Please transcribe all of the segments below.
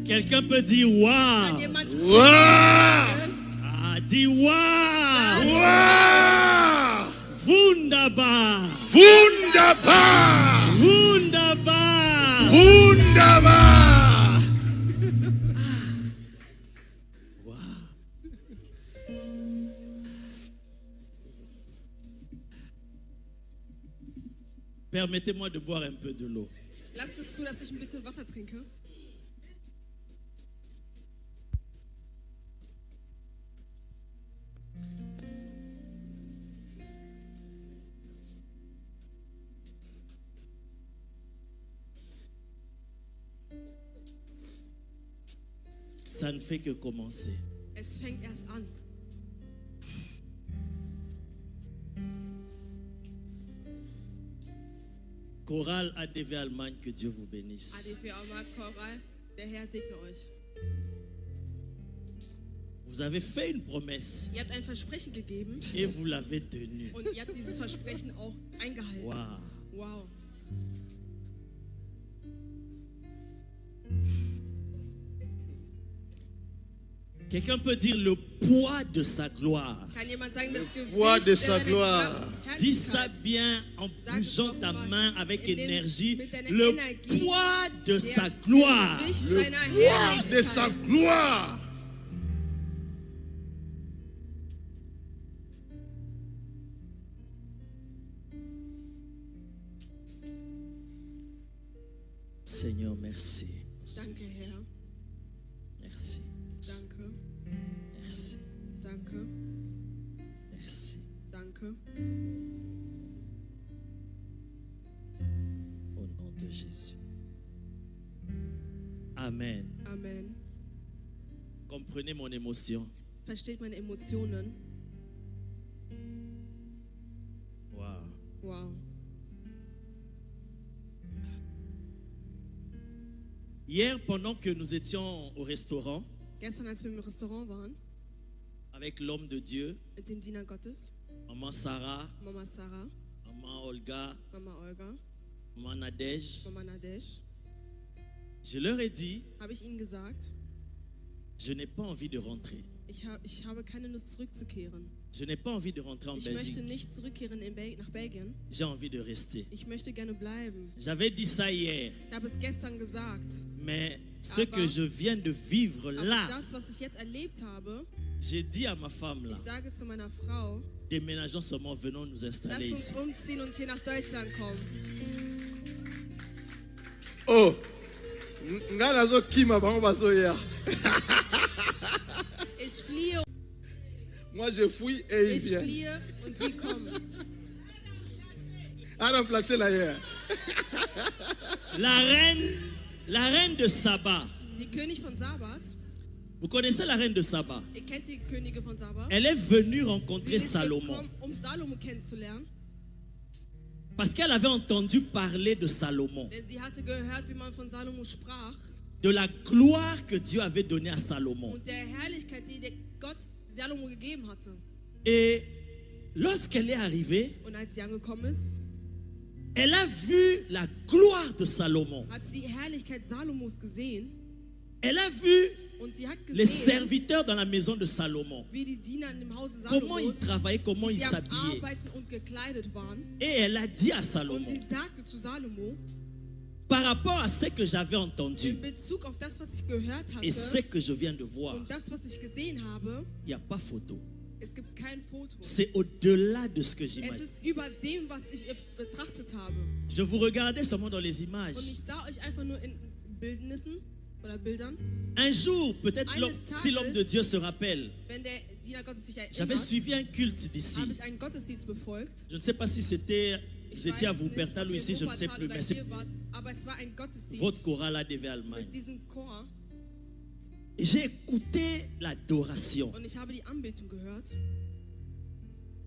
Quelqu'un peut dire waouh. Wow! Ah, dis waouh. Wow! Wunderbar. Wunderbar! Wunderbar. Wunderbar! Permettez-moi de boire un peu de l'eau. Lass es zu, dass ich ein bisschen Wasser trinke. Ça ne fait que commencer. Es fängt erst an. Chorale ADV Allemagne, que Dieu vous bénisse. ADV Allemagne Choral, der Herr segne euch. Vous avez fait une promesse Ihr habt ein Versprechen gegeben et vous l'avez tenue. und ihr habt dieses Versprechen auch eingehalten. Wow. Wow. Quelqu'un peut dire le poids de sa gloire. Kann jemand sagen, das Poids de Gewicht sa seiner gloire. Dis ça Herrlichkeit? bien en bougeant ta main avec énergie. mit deiner Le Energie, poids de Der sa gloire. Gewicht Le seiner poids de sa Herrlichkeit. gloire. Seigneur, merci. Danke, Herr. Merci. Danke. Merci. Danke. Merci. Danke. Au nom de Jésus. Amen. Amen. Comprenez mon émotion. Versteht meine Emotionen. Wow. Wow. Hier, pendant que nous étions au restaurant Gestern, als wir im Restaurant waren, avec l'homme de Dieu, mit dem Diener Gottes, maman Sarah, Mama Sarah, maman Olga, Mama Olga, maman Nadège, Mama Nadesh, je leur ai dit, habe ich ihnen gesagt, je n'ai pas envie de rentrer. ich habe keine Lust zurückzukehren. Je n'ai pas envie de rentrer en Ich möchte Belgique. nicht zurückkehren nach Belgien. J'ai envie de rester. Ich möchte gerne bleiben. J'avais dit ça hier, Ich habe es gestern gesagt. mais ce Aber- que je viens de vivre Aber là, das, was ich jetzt erlebt habe, j'ai dit à ma femme là, ich sage zu meiner Frau, déménageons seulement, venons nous installer lass uns ici. umziehen und hier nach Deutschland kommen. Oh, nga nazo kima bango bazoya. Ich fliehe, Moi je fuis et il ich vient. fliehe und sie kommen. a remplacé l'ailleurs. La reine de Saba. Die König von Sabat. Vous connaissez la reine de Saba? Ihr kennt die Könige von Saba. Elle est venue Sie rencontrer ist Salomon. gekommen, Salomo kennenzulernen. Parce qu'elle avait entendu parler de Salomon. Denn sie hatte gehört, wie man von Salomo sprach. De la gloire que Dieu avait donnée à Salomon. Und der Herrlichkeit, die der Gott Salomo gegeben hatte. Et lorsqu'elle est arrivée, Und als sie angekommen ist, elle a vu la gloire de Salomon. hat sie die Herrlichkeit Salomos gesehen. Elle a vu Und sie hat les gesehen, serviteurs dans la maison de Salomon. wie die Diener in dem Hause Comment ils Salomos, travaillaient, comment wie ils sie am s'habillaient. Arbeiten und gekleidet waren. Et elle a dit à Und Salomon, sie sagte zu Salomo, par rapport à ce que j'avais entendu in Bezug auf das, was ich gehört et ce hatte que je viens de voir, und das, was ich gesehen habe, il n'y a pas photo. es gibt kein Foto. C'est au-delà de ce que Es j'imagine. ist über dem, was ich betrachtet habe. Je vous regardais seulement dans les Und images. ich sah euch einfach nur in Bildnissen oder Bildern. Un jour, peut-être Eines Tages, si l'homme de Dieu se rappelle, Wenn der Diener Gottes sich j'avais erinnert, suivi un culte d'ici. habe ich einen Gottesdienst befolgt. Je ne sais pas si c'était, Ich vous étiez à weiß nicht, Wuppertal ob ou ihr ici, je ne sais Wuppertal plus, oder mais c'est hier wart, aber es war ein Gottesdienst votre chorale ADV Allemagne. mit diesem Chor Et j'ai écouté l'adoration. und ich habe die Anbetung gehört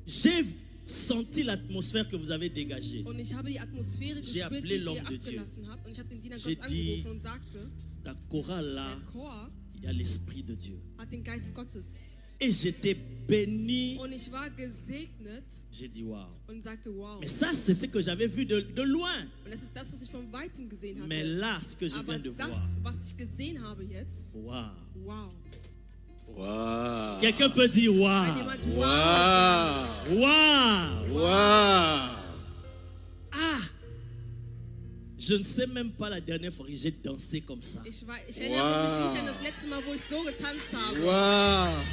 J'ai senti l'atmosphère que vous avez dégagée. und ich habe die Atmosphäre J'ai gespürt, appelé die l'homme ihr de Dieu. abgelassen habt und ich habe den Diener J'ai Gottes dit, angerufen und sagte, Ta chorale là, der Chor il y a l'Esprit de Dieu. hat den Geist Gottes Et j'étais béni. und ich war gesegnet J'ai dit waouh. und sagte, wow. Mais ça, c'est ce que j'avais vu de loin. Und das ist das, was ich von Weitem gesehen Mais hatte. là, ce que je Aber viens de das, voir, was ich gesehen habe jetzt, waouh. wow. Waouh. Quelqu'un peut dire Wenn waouh. jemand wow, Waouh. Waouh. Waouh. Ah. Je ne sais même pas la dernière fois que j'ai dansé comme ça. ich erinnere mich nicht an das letzte Mal, wo ich so getanzt habe. Waouh.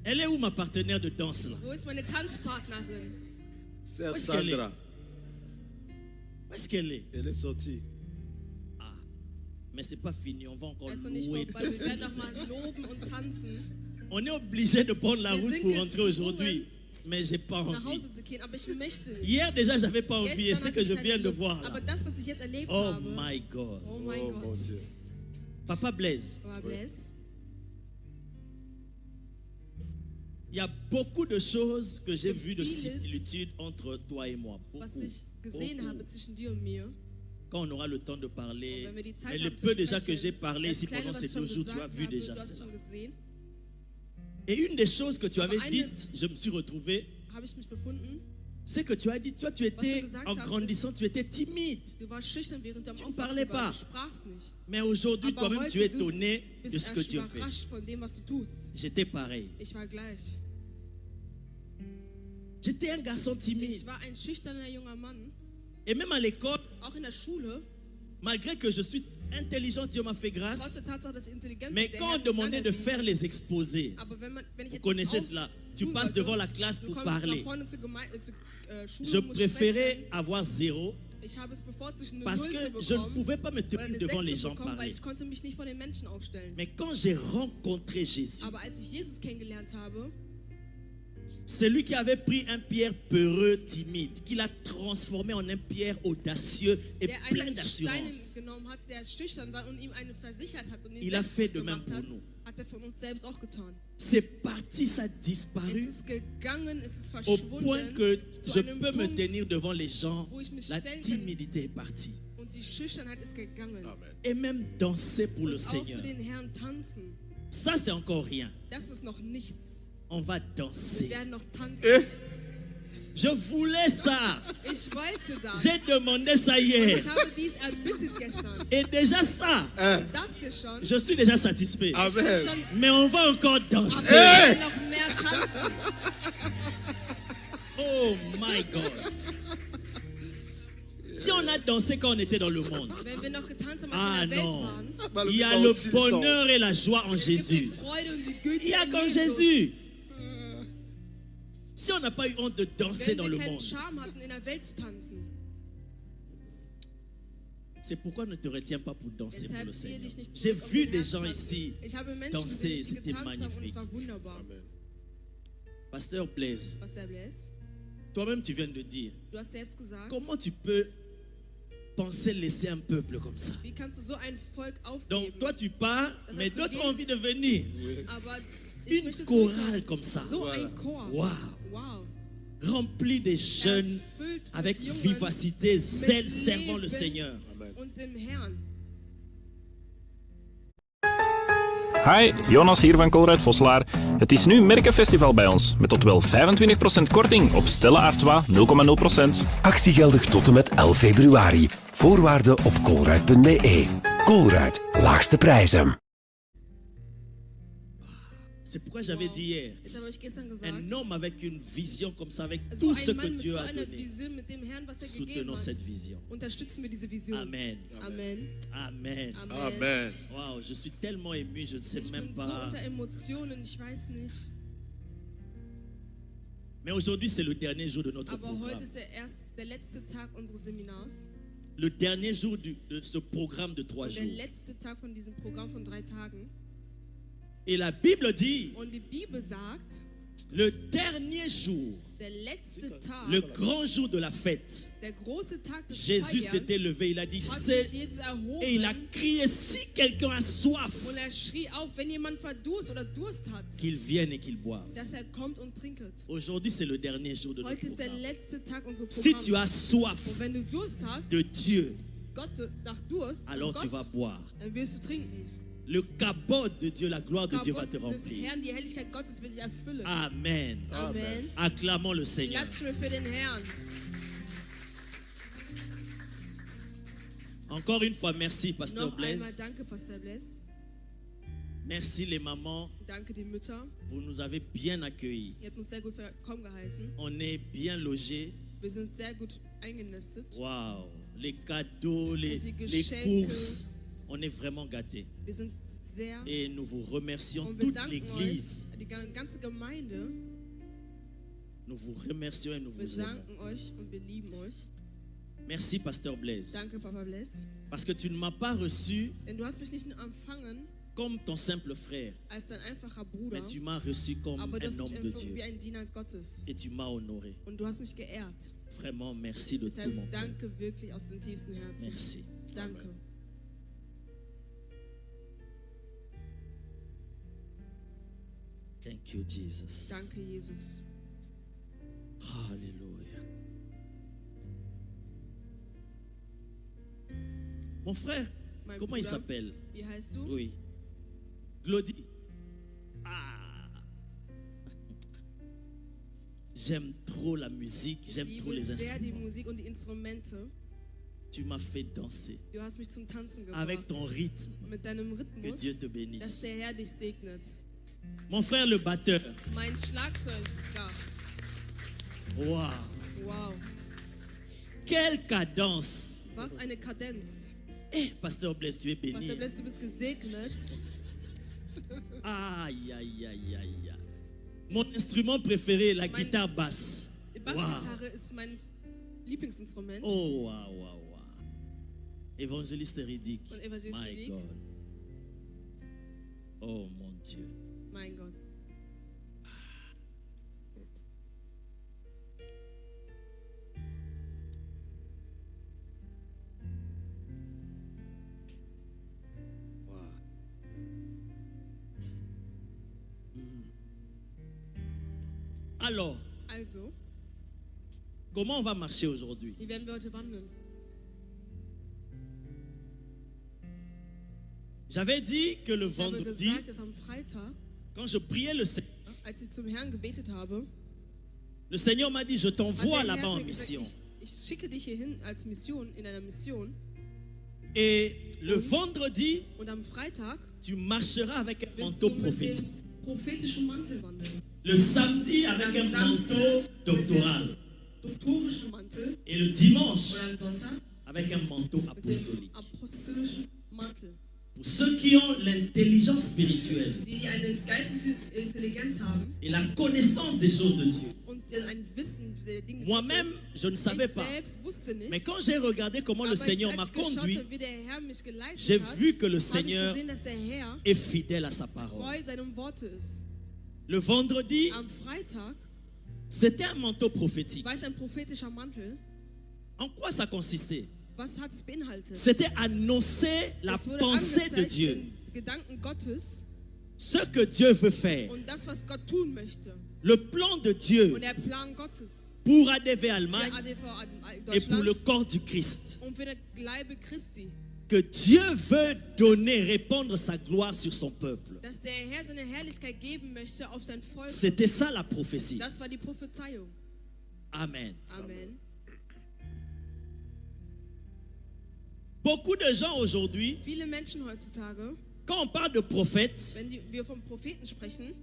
Elle est où ma partenaire de danse là? Wo ist meine Tanzpartnerin? Sœur Où est-ce qu'elle est? Sandra, Où est-ce qu'elle est? elle est sortie. Mais c'est pas fini, on va encore Er ist noch nicht louer. vorbei. Wir werden noch mal loben und tanzen, On est obligé de prendre la Wir route sind pour rentrer gezwungen, aujourd'hui. Mais j'ai pas nach envie. Hause zu gehen. Aber ich möchte nicht. Hier déjà, j'avais pas envie. Et Gestern ce hatte que ich je keine viens de Lust. voir là. Aber das, was ich jetzt erlebt Oh habe, my God. oh mein Oh mon Gott. Dieu. Papa Blaise, Aber Blaise, il y a beaucoup de choses que j'ai vues de Vieles, similitude entre toi et moi. was Beaucoup. ich gesehen Beaucoup. habe zwischen dir und mir, Quand on aura le temps de parler, wenn wir die Zeit mais le haben zu peu déjà que sprechen, j'ai parlé das ici Kleine, pendant was ces ich schon 2 jours, tu as gesagt vu habe, déjà du hast es ça. schon gesehen, Et une des choses que tu avais Aber dites, eines- je me suis retrouvé, habe ich mich befunden. c'est que tu as dit, toi tu du étais, gesagt en hast, grandissant, tu étais timide. Du warst schüchtern, während du am Tu ne Aufwachsen parlais pas. warst. Du sprachst nicht. Mais aujourd'hui, Aber toi-même, heute, tu es du étonné de bist ce que tu as fait. überrascht von dem, was du tust. J'étais pareil. Ich war gleich. J'étais un garçon timide. Ich war ein schüchterner junger Mann. Et même à l'école, Auch in der Schule, malgré que je suis intelligent, Dieu m'a fait trotz grâce. der Tatsache, dass ich intelligent Mais bin, der quand Herr on hat mich demandait de anerwiesen. faire les exposés, Aber wenn ich vous etwas connaissez auf- cela, tu tun passes wollte, devant la classe du pour kommst nach parler. vorne zur Schule Je und musst préférais sprechen. avoir 0 Ich habe es bevorzugt, eine parce 0 que zu je ne bekommen pouvais pas me oder tenir eine devant 6 les zu gens bekommen, weil parler. ich konnte mich nicht vor den Menschen aufstellen. Mais quand j'ai rencontré Jésus, Aber als ich Jesus kennengelernt habe, c'est lui qui avait pris un Pierre peureux, timide, qu'il a transformé en un Pierre audacieux et der plein einen Stein d'assurance. genommen hat, der schüchtern war und ihm eine versichert hat und ihn Il a fait selbstbewusst de même gemacht pour hat, nous. hat er von uns selbst auch getan. C'est parti, ça a Es disparu ist gegangen, es ist au point verschwunden que zu je einem peux me Punkt, tenir devant les gens. wo ich mich La stellen kann. timidité est partie. Und die Schüchternheit ist gegangen. Amen. Et même danser pour le Und auch Seigneur. für den Herrn tanzen, Ça, c'est encore rien. das ist noch nichts. On va Wir danser. werden noch tanzen. Eh, Je voulais ça. Ich wollte das. J'ai demandé ça Und hier. ich habe dies erbittet gestern. Et déjà ça, Das hier schon. je suis déjà satisfait. Amen. Schon, Mais on va encore aber danser. wir werden noch mehr tanzen. Oh my God. Si on a dansé quand on était dans le monde, Wenn wir noch getanzt haben, ah als wir in der Welt non, waren, il y a le bonheur et la joie en es gibt die Jésus. Freude und die Güte Il y a in qu'en Jesus. Jésus. Si on n'a pas eu honte de danser Wenn dans wir le keinen monde, Charme hatten, in der Welt zu tanzen, c'est pourquoi ne te retiens pas pour danser pour deshalb le ziehe Seigneur. dich nicht J'ai zurück, um vu den des Herrn zu gens tanzen. ici Ich habe Menschen danser, gesehen, die c'était getanzt haben und magnifique. es war wunderbar. Amen. Pasteur Blaise, Was der Blaise? Toi-même, tu viens de dire. Du hast selbst gesagt, Comment tu peux penser laisser un peuple comme ça? wie kannst du so ein Volk Donc, aufgeben? toi, tu pars, Das mais heißt, du d'autres gehst. ont envie de venir. Aber ich Une möchte chorale zurückkommen. comme ça. So ein Chor. Wow. Wow. Rempli de jeunes Erfüllt mit avec Jungen, vivacité, zèle, mit servant le Leben Seigneur. und dem Herrn. Hi, Jonas hier van Colruyt Vosselaar. Het is nu Merkenfestival bij ons, met tot wel 25% korting op Stella Artois 0,0%. Actie geldig tot en met 11 februari. Voorwaarden op colruyt.be. Colruyt, laagste prijzen. C'est pourquoi j'avais dit hier, Das habe ich gestern gesagt. un homme avec une vision comme ça, avec So tout ce ein que Mann mit Dieu so a einer donné. Vision, mit dem Herrn, was er gegeben Soutenons hat. cette vision. Unterstützen wir diese Vision. Amen. Amen. Amen. Amen. Amen. Wow, je suis tellement ému, je ne sais Ich même bin so pas. unter Emotionen, ich weiß nicht. Mais aujourd'hui, c'est le dernier jour de notre Aber programme. heute ist der letzte Tag unseres Seminars. Le dernier jour de ce programme de 3 Und der jours. letzte Tag von diesem Programm von 3 Tagen. Et la Bible dit, Und die Bibel sagt, le dernier jour, der letzte Tag, le grand jour de la fête, der große Tag des Jésus Feierns, s'était levé, il a dit, hat c'est... sich Jesus Et il a erhoben crié, si quelqu'un a soif, und er schrie auf, wenn jemand Verdurst oder Durst hat, qu'il vienne et qu'il boive. dass er kommt und trinket. Aujourd'hui, c'est le dernier jour de notre Heute ist der programme. letzte Tag unseres Si tu Programms. as soif Und wenn du Durst hast, de Dieu, Gott nach Durst, nach alors tu Gott, vas boire. dann wirst du trinken. Le cabot de Dieu, la gloire de Dieu va te Kabot des remplir. Herrn, die Herrlichkeit Gottes will dich erfüllen. Amen. Amen. Acclamons le Seigneur. Klatschen wir für den Herrn. Encore une fois, merci, Pasteur Noch einmal Blaise. danke, Pastor Bless. Merci les mamans. Danke die Mütter. Vous nous avez bien accueillis. Ihr habt uns sehr gut willkommen geheißen. On est bien logés. Wir sind sehr gut eingenistet. Waouh. Les cadeaux, les Geschenke. courses. On est vraiment gâtés. Wir sind sehr Et nous vous remercions, und wir toute danken l'église. euch, die ganze Gemeinde. Nous vous remercions et nous Wir vous aimons. danken euch und wir lieben euch. Merci, Pasteur Blaise. Danke, Papa Bless. Parce que tu ne m'as pas reçu Denn du hast mich nicht nur empfangen comme ton simple frère, als dein einfacher Bruder, mais tu m'as reçu comme aber du un hast mich homme de empfangen Dieu. wie ein Diener Gottes. Et tu m'as honoré. Und du hast mich geehrt. Vraiment, merci de tout Deshalb mon cœur. danke wirklich aus dem tiefsten Herzen. Merci. Danke. Thank you, Jesus. Danke, Jesus. Alléluia. Mon frère, Mein comment il Bruder, s'appelle? Wie heißt du? Oui. Glody. Ah. J'aime trop la musique, Ich j'aime trop liebe les sehr die instruments. Musik und die Instrumente. Tu m'as fait danser Du hast mich zum Tanzen avec gebracht. ton rythme. Mit deinem Que Rhythmus, Dieu te dass bénisse. der Herr dich segnet. Mon frère le batteur. Mein Schlagzeuger. Wow. Wow. Quelle cadence. Was eine Kadenz. Eh, Pasteur Blaise, tu es béni. Pastor Bless, du bist gesegnet. Aïe, aïe, aïe, aïe. Mon instrument préféré, la Mein- guitare basse. Die Wow. Bassgitarre ist mein Lieblingsinstrument. Oh, wow, wow, wow. Évangéliste Riddick. Und Evangelist My Riddick. God. Oh, mon Dieu. Mein Gott. Wow. Alors, Also, comment on va marcher aujourd'hui? wie werden wir heute wandeln? J'avais dit que le Ich habe vendredi, gesagt, dass am Freitag, quand je priais le Seigneur, als ich zum Herrn gebetet habe, le Seigneur m'a dit, je hat t'envoie der là-bas Herr en mir gesagt, mission. ich schicke dich hierhin als Mission, in einer Mission. Et le vendredi, Und am Freitag tu marcheras avec un wirst manteau du mit prophétique. dem prophetischen Mantel wandeln. Le samedi avec un Am Samstag manteau doctoral. Doktorischen Mantel. Et le dimanche Und am Sonntag avec un manteau mit dem apostolique. apostolischen Mantel. Pour ceux qui ont l'intelligence spirituelle Die eine geistliche Intelligenz haben et la connaissance des choses de Dieu. und ein Wissen der Dinge Moi-même, Gottes. je ne savais Ich pas. selbst wusste nicht. Mais quand j'ai regardé comment le aber Seigneur als m'a ich geschaut conduit, habe, wie der Herr mich geleitet j'ai hat, vu que le habe ich Seigneur gesehen, dass der Herr est fidèle à sa parole. treu seinem Worte ist. Le vendredi, Am Freitag C'était un manteau prophétique. war es ein prophetischer Mantel. En quoi ça consistait? Was hat es beinhaltet? C'était annoncer la Es wurde pensée de angezeigt, Dieu. den Gedanken Gottes Ce que Dieu veut faire. und das, was Gott tun möchte. Le plan de Dieu Und der Plan Gottes pour ADV für Allemagne ADV et pour le Deutschland corps du Christ. und für den Leibe Christi. Que Dieu veut donner, répandre sa gloire sur son peuple. Dass der Herr seine Herrlichkeit geben möchte auf sein Volk. C'était ça la prophétie. Das war die Prophezeiung. Amen. Amen. Beaucoup de gens aujourd'hui, Viele Menschen heutzutage, quand on parle de prophètes, wenn wir vom Propheten sprechen,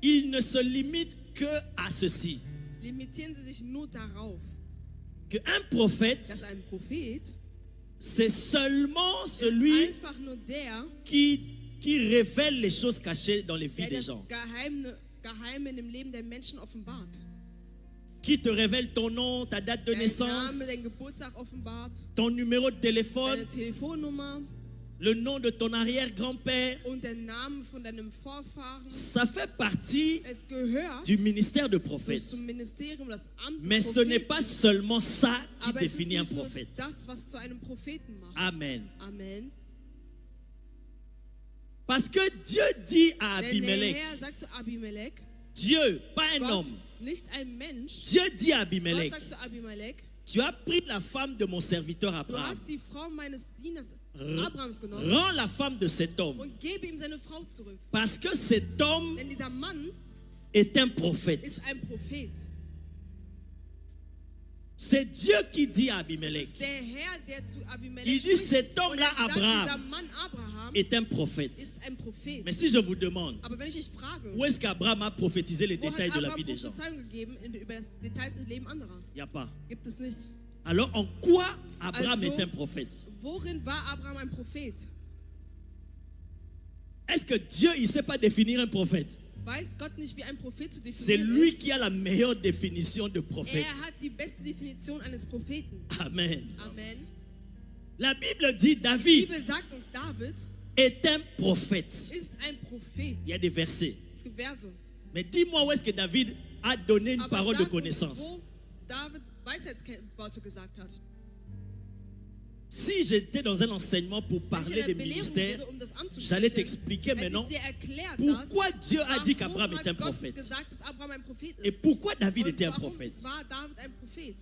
ils ne se limitent que à ceci. limitieren sie sich nur darauf, Qu'un dass prophète, ein Prophet c'est seulement ist celui einfach nur der, qui révèle les choses cachées dans les vies der des das gens. Geheime in dem Leben der Menschen offenbart. Qui te révèle ton nom, ta date de Dein naissance, Name, dein Geburtstag offenbart, ton numéro de téléphone, deine Telefonnummer le nom de ton arrière-grand-père. und der Name von deinem Vorfahren. Ça fait partie Es gehört du ministère de prophète. zum Ministerium, das Amt des Mais ce n'est Propheten. pas seulement ça qui Aber es ist définit un nicht nur prophète. das, was zu einem Propheten macht. Amen. Amen. Parce que Dieu dit à Denn der Abimelech, Herr sagt zu Abimelech, Dieu, pas un Gott, homme, nicht ein Mensch, Dieu dit à Gott Abimelech, sagt zu Abimelech, tu as pris la femme de mon serviteur du Abraham, hast die Frau meines Dieners Abrahams genommen rends la femme de cet homme, und gebe ihm seine Frau zurück. parce que cet homme Denn dieser Mann est un prophète. ist ein Prophet. C'est Dieu qui dit à Es Abimelech, ist der Herr, der zu Abimelech il dit spricht. cet Und homme-là, er sagt, Abraham, dieser Mann Abraham est un prophète. ist ein Prophet. Mais si je vous demande, Aber wenn ich dich frage, où est-ce qu'Abraham a prophétisé les wo hat détails de la Abraham vie des gens? Prophezeiung gegeben über das Details des Lebens anderer? Il n'y a pas. Gibt es nicht. Alors en quoi Abraham Also, est un prophète? Worin war Abraham ein Prophet? Est-ce que Dieu, il ne sait pas définir un prophète? Weiß Gott nicht, wie ein Prophet zu C'est definieren lui ist? qui a la meilleure définition de prophète. hat die beste Definition eines Propheten. Amen. Amen. La Bible dit Die David Bibel sagt uns, David est un prophète. ist ein Prophet. Il y a des versets. Es gibt Verse. Mais dis-moi où est-ce que David a donné une Aber parole de sag uns, connaissance. wo David Weisheitsworte gesagt hat. Si j'étais dans un enseignement pour Wenn ich parler in des der Belehrung ministères, wäre, um das Amt zu j'allais sprechen, t'expliquer hätte maintenant ich dir erklärt, pourquoi Dieu a dit warum qu'Abraham hat est un Gott prophète gesagt, dass Abraham ein Prophet ist. et pourquoi David Und était un warum prophète. war David ein Prophet?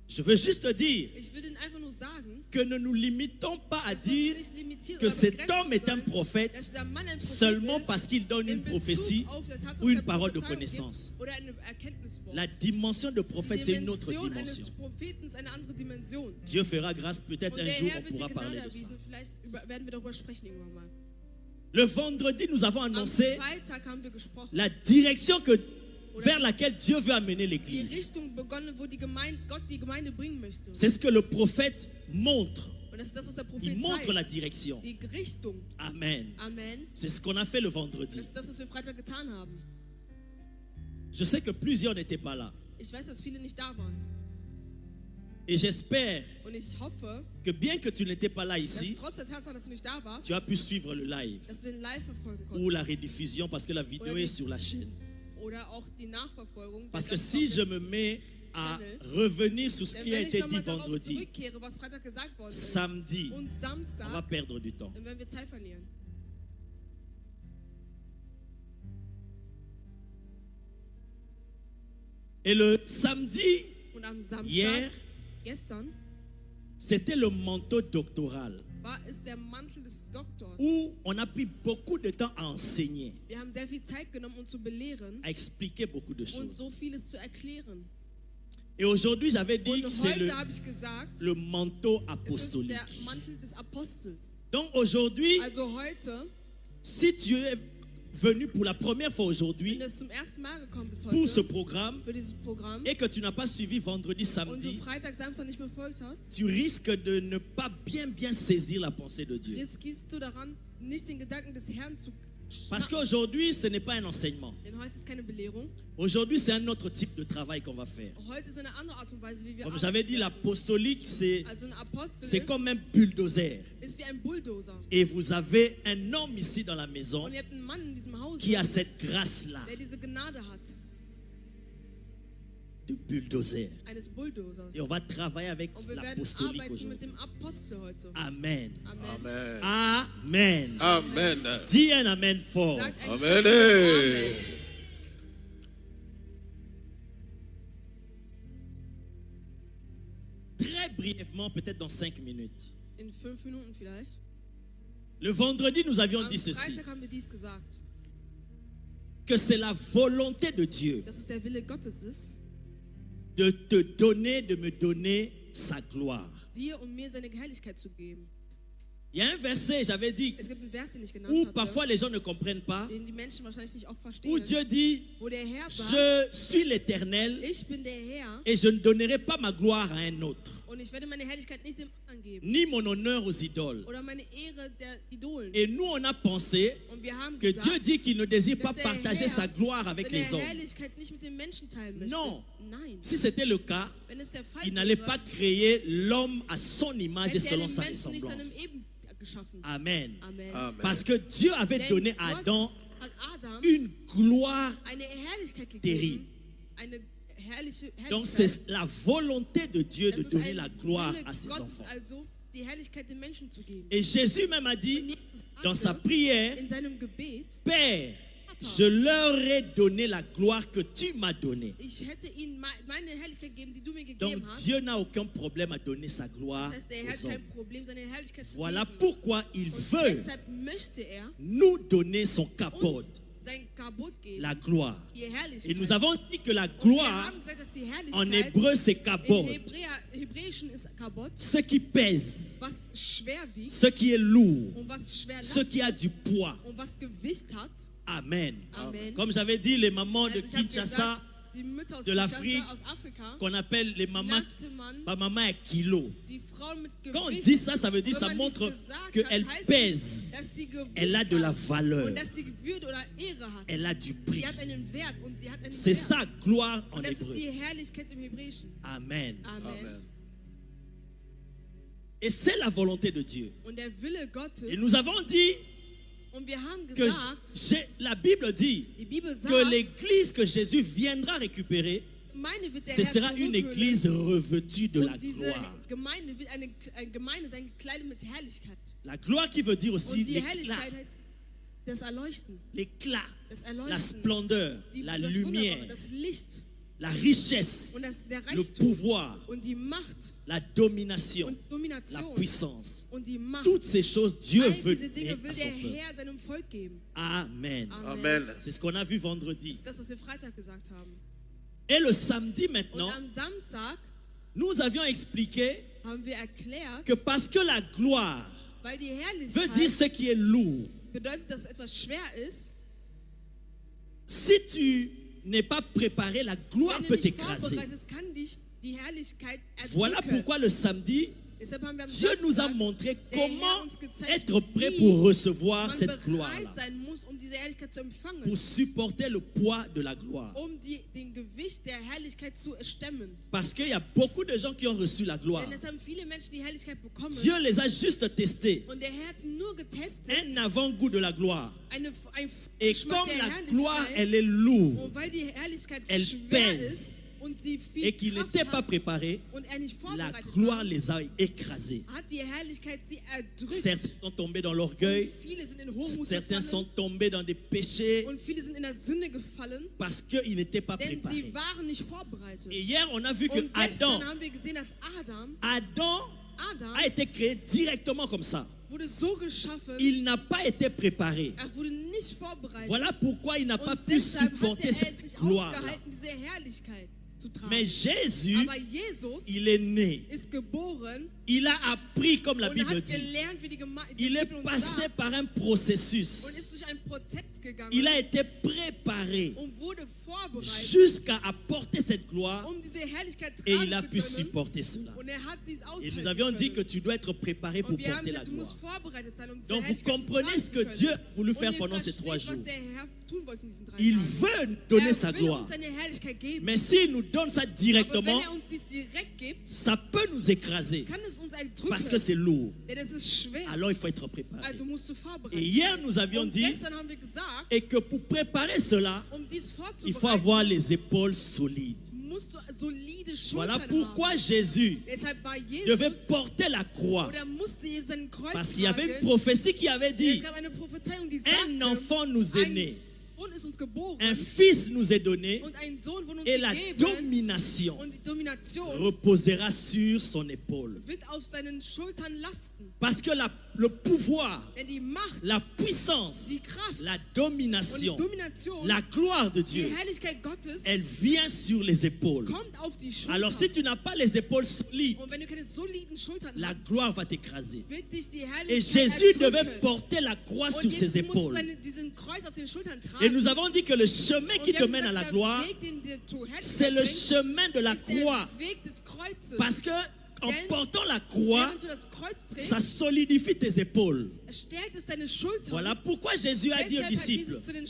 Je veux juste te dire Ich will Ihnen einfach nur sagen, que ne nous limitons pas à dass wir dire uns nicht limitieren que oder cet begrenzen homme est un sollen, prophète dass dieser Mann ein Prophet seulement ist, parce qu'il donne in une Bezug prophétie auf der Tatsache, ou une dass er parole de Prophezeiung connaissance. gibt oder ein Erkenntniswort. La dimension de prophète, Die c'est une autre Dimension dimension. eines Propheten ist eine andere Dimension. Dieu fera grâce, peut-être Und un der jour Herr on wird pourra dir parler Gnade de ça. erwiesen. Vielleicht werden wir darüber sprechen irgendwann mal. Le vendredi, nous avons Am annoncé Freitag haben wir gesprochen. la direction vers laquelle Dieu veut amener Die l'Église. Richtung begonnen, wo Gott die Gemeinde bringen möchte. C'est ce que le prophète montre. Und das ist das, was der Il Prophet montre la zeigt. direction. Die Richtung. Amen. Amen. C'est ce qu'on a fait le vendredi. Das ist das, was wir Freitag getan haben. Je sais que plusieurs n'étaient pas là. Ich weiß, dass viele nicht da waren. Et j'espère Und ich hoffe, que bien que tu n'étais pas là dass ici, trotz der Tatsache, dass du nicht da warst, tu as pu suivre le live dass du den Live verfolgen ou la konntest. rediffusion parce que la vidéo est sur la chaîne. Oder auch die Nachverfolgung. Parce Denn que das ist si auf je dem- me mets à revenir sur ce Denn qui a wenn ich été dit nochmal darauf vendredi, zurückkehre, was Freitag gesagt worden ist, samedi, und on va Samstag, perdre du temps. dann werden wir Zeit verlieren. Et le samedi, Und am Samstag, hier, gestern, c'était le manteau doctoral war es der Mantel des Doktors. où on a pris beaucoup de temps à enseigner, Wir haben sehr viel Zeit genommen, um zu belehren à expliquer beaucoup de und choses. so vieles zu erklären. Et aujourd'hui, j'avais dit Und que c'est heute habe ich gesagt, le manteau es ist apostolique. der Mantel des Apostels. Donc aujourd'hui, Also heute, si tu es venu pour la première fois wenn aujourd'hui du es zum ersten Mal gekommen bist pour ce heute, programme für dieses Programm, et que tu n'as pas suivi vendredi, und du samedi, Freitag, Samstag nicht befolgt hast, tu risques de ne pas bien saisir la pensée de Dieu. riskierst du daran, nicht den Gedanken des Herrn zu Parce schnappen. qu'aujourd'hui, ce n'est pas un enseignement. Denn heute ist keine Belehrung. Aujourd'hui, c'est un autre type de travail qu'on va faire. Heute ist eine andere Art und Weise, wie wir Comme j'avais dit, werden. l'apostolique, c'est Also ein Apostel c'est comme un bulldozer. ist wie ein Bulldozer. Et vous avez un homme ici dans la maison Und ihr habt einen Mann in diesem Haus, qui a cette grâce-là. der diese Gnade hat. de bulldozer. eines Bulldozers. Et on va travailler avec Und wir werden l'apostolique arbeiten mit aujourd'hui. dem Apostel heute. Amen. Amen. Amen. Amen. Amen. Dis un amen fort. Sagt ein Amen. Amen. Très brièvement, peut-être dans 5 minutes. In 5 Minuten vielleicht. Le vendredi, nous avions Am dit ceci, Freitag haben wir dies gesagt, que c'est la volonté de Dieu dass es der Wille Gottes ist, de te donner, de me donner sa gloire. dir und mir seine Herrlichkeit zu geben. Il y a un verset, j'avais dit, Es gibt einen Vers, den ich genannt où hatte, parfois les gens ne comprennent pas, den die Menschen wahrscheinlich nicht oft où verstehen, Dieu dit, wo der Herr sagt, je suis l'Éternel ich bin der Herr et je ne donnerai pas ma gloire à un autre, und ich werde meine Herrlichkeit nicht dem anderen geben ni mon honneur aux idoles. oder meine Ehre der Idolen. Et nous, on a pensé Und wir haben que Dieu gedacht, dit qu'il ne désire pas dass der partager Herr sa gloire avec seine les hommes. Herrlichkeit nicht mit den Menschen teilen möchte. Non. Nein. Si c'était le cas, Wenn es der Fall il n'allait wäre, pas créer l'homme à son image et hätte er selon den sa Menschen nicht seinem ressemblance. Eben geschaffen. Amen. Amen. Amen. Parce que Dieu avait Denn donné à Gott Adam hat Adam une gloire. eine Herrlichkeit terrible. gegeben. Eine herrliche Donc Herrlichkeit. c'est la volonté de Dieu de Es ist donner ein la gloire Wille à ses Gottes, enfants. also die Herrlichkeit den Menschen zu geben. Et Jésus même a Und dit Jesus dans sa sagte prière, in seinem Gebet, Père, je leur ai donné la gloire que tu m'as donnée. ich hätte ihnen meine Herrlichkeit gegeben, die du mir Donc gegeben hast. Dieu n'a aucun problème à donner sa gloire Das heißt, der Herr hat aux hommes. kein Problem, seine Herrlichkeit zu Voilà geben. pourquoi il Und veut deshalb möchte er nous donner son capot, uns sein Kabot geben, la gloire. die Et Herrlichkeit. nous avons dit que la Und wir gloire, haben gesagt, dass die en Herrlichkeit hébreu, c'est kabod. in Hebräischen ist Kabot, Ce qui pèse, was schwer wiegt ce qui est lourd, und was schwer ce qui a lastet du poids. und was Gewicht hat. Amen. Amen. Comme j'avais dit, les mamans de Also ich habe Kinshasa, gesagt, die Mütter aus de l'Afrique, Kinshasa, aus Afrika, qu'on appelle les mamans, nannte man ma maman est kilo. die Frauen mit Quand on Gewicht. dit ça, ça veut dire, Wenn ça man montre dies gesagt qu'elle hat, heißt pèse, es, dass sie Gewicht elle a de la hat valeur, und dass sie Würde oder Ehre hat. elle a du prix. Sie hat einen Wert und sie hat einen C'est Wert. ça, gloire en Und das ist hébreu. die Herrlichkeit im Hebräischen. Amen. Amen. Amen. Et c'est la volonté de Dieu. Und der Wille Gottes. Et nous avons dit Und wir haben que gesagt, la Bible dit die Bibel que sagt, l'église que Jésus viendra récupérer, Gemeinde wird der ce Herr sera une zurückholen. église revêtue de la Und diese gloire. Gemeinde wird eine Gemeinde sein, gekleidet mit Herrlichkeit. La gloire qui veut dire aussi Und die l'éclat, Herrlichkeit heißt das Erleuchten, l'éclat, das la Erleuchten, splendeur, die, la das lumière, Wunderbare, das Licht la richesse, und der le Reichtum pouvoir, und die Macht la domination, und la Domination puissance. und die Macht. Toutes ces choses, Dieu All veut diese donner Dinge will à der son peuple. Herr seinem Volk geben. Amen. Amen. C'est ce qu'on a vu vendredi. Das ist das, was wir Freitag gesagt haben. Et le samedi Und maintenant, am Samstag nous avions expliqué haben wir erklärt, que parce que la gloire weil die veut dire Herrlichkeit ce qui est lourd, bedeutet, dass etwas schwer ist. si tu n'es pas préparé, la gloire Wenn peut du nicht t'écraser. vorbereitet bist, kann dich die Herrlichkeit Voilà erdrücken. pourquoi le samedi, Deshalb haben wir am Dieu nous a Samstag montré der Herr comment uns gezeigt, être prêt wie pour recevoir man cette gloire-là, bereit sein muss, um diese Herrlichkeit zu empfangen, pour supporter le poids de la gloire. den Gewicht der Herrlichkeit zu stemmen. Parce qu'il y a beaucoup de gens qui ont reçu la gloire. Denn es haben viele Menschen die Herrlichkeit bekommen. Dieu les a juste testés, Und der Herr hat sie nur getestet. un avant-goût de la gloire. Ein Et Geschmack comme der la gloire, Herrlichkeit. elle est lourde Und weil die Herrlichkeit Elle schwer pèse. ist und sie viel et qu'ils Kraft n'étaient pas hat préparés, und er nicht la vorbereitet gloire war, les a écrasés. hat die Herrlichkeit sie erdrückt. Certains sont tombés dans Und l'orgueil, viele sind in Hochmut certains sont gefallen tombés dans des péchés und viele sind in der Sünde gefallen, parce qu'ils n'étaient pas denn préparés. sie waren nicht vorbereitet. Et hier, on a vu que Und gestern Adam haben wir gesehen, dass Adam a été créé directement comme ça. wurde so geschaffen, Il n'a pas été préparé. er wurde nicht vorbereitet. Voilà pourquoi il n'a pas Und pu deshalb hat supporter er es cette nicht gloire. ausgehalten, diese Herrlichkeit zu tragen. Mais Jésus, Aber Jesus il est né. ist geboren Il a appris, comme la und Bible hat dit. gelernt, wie die Il est Bibel uns passé sagt, par un und processus. ist durch einen Prozess gegangen Il a été préparé und wurde vorbereitet, jusqu'à apporter cette gloire um diese Herrlichkeit et tragen il a zu pu können. supporter cela. Und er hat dies Et aushalten nous avions dit que können. tu dois être préparé pour Und wir haben porter la gesagt, du gloire. musst vorbereitet sein, um diese Donc vous Herrlichkeit zu comprenez tragen ce zu que können. Dieu a voulu Und faire ihr pendant ces versteht, 3 jours. was der Herr tun wollte in diesen 3 Il Tagen. veut donner sa Er will gloire. uns seine Herrlichkeit geben. Mais s'il nous donne ça Aber wenn directement, er uns dies direkt gibt, ça peut nous écraser. kann es es uns parce que erdrücken, c'est lourd. denn es ist schwer. Alors il faut être préparé. Also musst du Et vorbereitet hier sein. nous avions Und dit gestern haben wir gesagt, et que pour préparer cela, dies il faut vorzubereiten, avoir les épaules solides. musst du solide Voilà Schultern pourquoi haben. Jésus Deshalb war devait Jesus, porter la croix. oder musste Jesus sein Kreuz Parce qu'il y avait une tragen. prophétie qui avait Es dit, gab eine Prophezeiung, die un sagte, enfant nous est né, ein Sohn ist uns geboren un fils nous est donné, und ein Sohn wurde uns et la gegeben domination und die Domination reposera sur son épaule. wird auf seinen Schultern lasten. Parce que le pouvoir, Denn die Macht, la puissance, die Kraft la und die domination, Domination, la gloire de die Dieu, Herrlichkeit Gottes elle vient sur les épaules. kommt auf die Schultern. Alors si tu n'as pas les épaules solides, Und wenn du keine soliden Schultern la hast, gloire va t'écraser. wird dich die Et Herrlichkeit Jésus devait erdrücken. porter la croix sur Und ses Jesus muss épaules. diesen Kreuz auf den Schultern tragen. Et nous avons dit que le chemin Und qui wir te haben mène à la gesagt, gloire, der Weg, den dir zur Herrlichkeit c'est le bringt, chemin de la ist der croix. Weg des Kreuzes. Parce que en Denn portant la croix, während du das Kreuz ça trägst, solidifie tes épaules. stärkt es deine Schultern. Voilà pourquoi Jésus a dit aux Deshalb hat disciples, Jesus zu den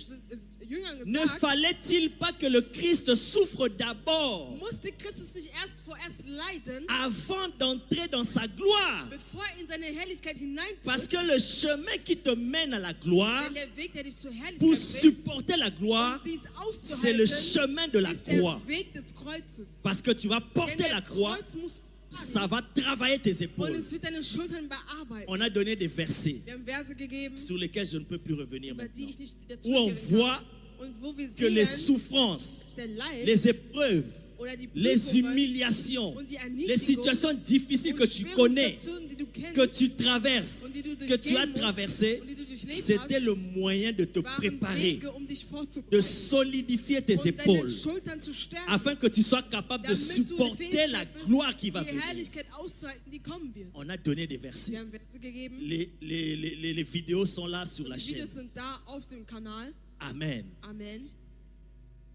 Jüngern ne gesagt, fallait-il pas que le Christ souffre d'abord musste Christus nicht vorerst leiden, avant d'entrer dans sa gloire? bevor er in seine Herrlichkeit Parce hineintritt. que le chemin qui te mène à la gloire, Denn der Weg, der dich zur Herrlichkeit pour bringt, supporter la gloire, dies c'est le auszuhalten, chemin de la ist der croix. Weg des Kreuzes. Parce que tu vas Denn porter der la croix, Kreuz muss ça va travailler tes und épaules. es wird deine Schultern bearbeiten. On a donné des versets Wir haben Verse gegeben, sur lesquels je ne peux plus revenir über die maintenant. ich nicht wieder Où on zurückkehren voit kann. Und wo wir que les sehen, souffrances, der Leid les épreuves, oder die les Prüfungen humiliations, und die les Erniedrigung situations difficiles und que tu schwere connais, Situationen, die du kennst, que tu traverses, und die du que tu as durchgehen musst, traversé, und die du durchlebt c'était hast, le moyen de te waren préparer, Wege, um dich de vorzubereiten solidifier tes und deine épaules, Schultern zu stärken, afin que tu sois capable de damit du die supporter Fähigkeit la bist, gloire qui va die venir. Herrlichkeit auszuhalten, die kommen wird. On a donné des versets. Wir haben Verse gegeben, Les vidéos sont là sur la die chaîne. Videos sind da auf dem Kanal. Amen. Amen.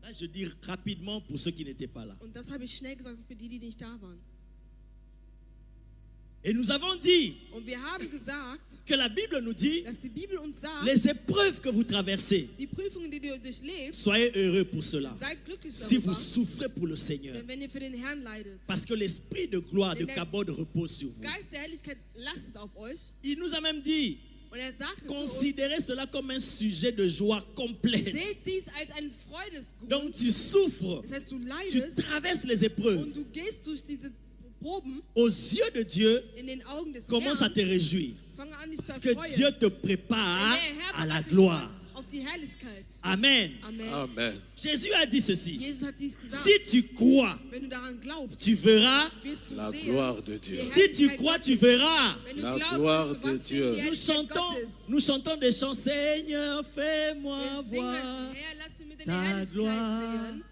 Là, je dis rapidement pour ceux qui n'étaient pas là. Und das habe ich schnell gesagt für die, die nicht da waren. Et nous avons dit Und wir haben gesagt, que la Bible nous dit, dass die Bibel uns sagt, les épreuves que vous traversez, die Prüfungen, die du durchlebst, soyez heureux pour cela. seid glücklich Si vous darüber, souffrez pour le Seigneur. denn wenn ihr für den Herrn leidet. Parce que l'esprit de gloire de Kabod repose sur vous. Geist der Herrlichkeit lastet auf euch. Il nous a même dit, Und er sagte zu uns, considérez cela comme un sujet de joie complète. seht dies als einen Freudesgrund. Donc tu souffres, Das heißt, du tu leidest traverses les épreuves. und du gehst durch diese Proben Aux yeux de Dieu, in den Augen des commence à Herrn. te réjouir. Fange an, dich zu Parce que erfreuen. Dieu te Denn prépare der Herr à la bereitet dich gloire. vor auf die Herrlichkeit. Amen. Amen. Amen. Jésus a dit ceci. Jesus hat dies gesagt. Si tu crois, Wenn du daran glaubst, tu verras. wirst du La sehen. gloire de Dieu. die Si tu Herrlichkeit crois, Gottes. tu verras. Wenn du La glaubst, gloire wirst du de was Dieu. sehen, die Nous Herrlichkeit chantons, Gottes. nous chantons des chants. Seigneur, fais-moi Wir singen, voir Herr, lasse mir deine ta Herrlichkeit gloire. sehen.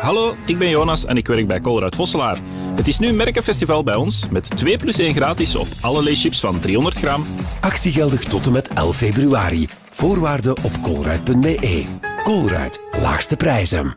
Hallo, ik ben Jonas en ik werk bij Colruyt Vosselaar. Het is nu Merkenfestival bij ons met 2+1 gratis op alle leeschips van 300 gram. Actie geldig tot en met 11 februari. Voorwaarden op colruyt.be. Colruyt, laagste prijzen.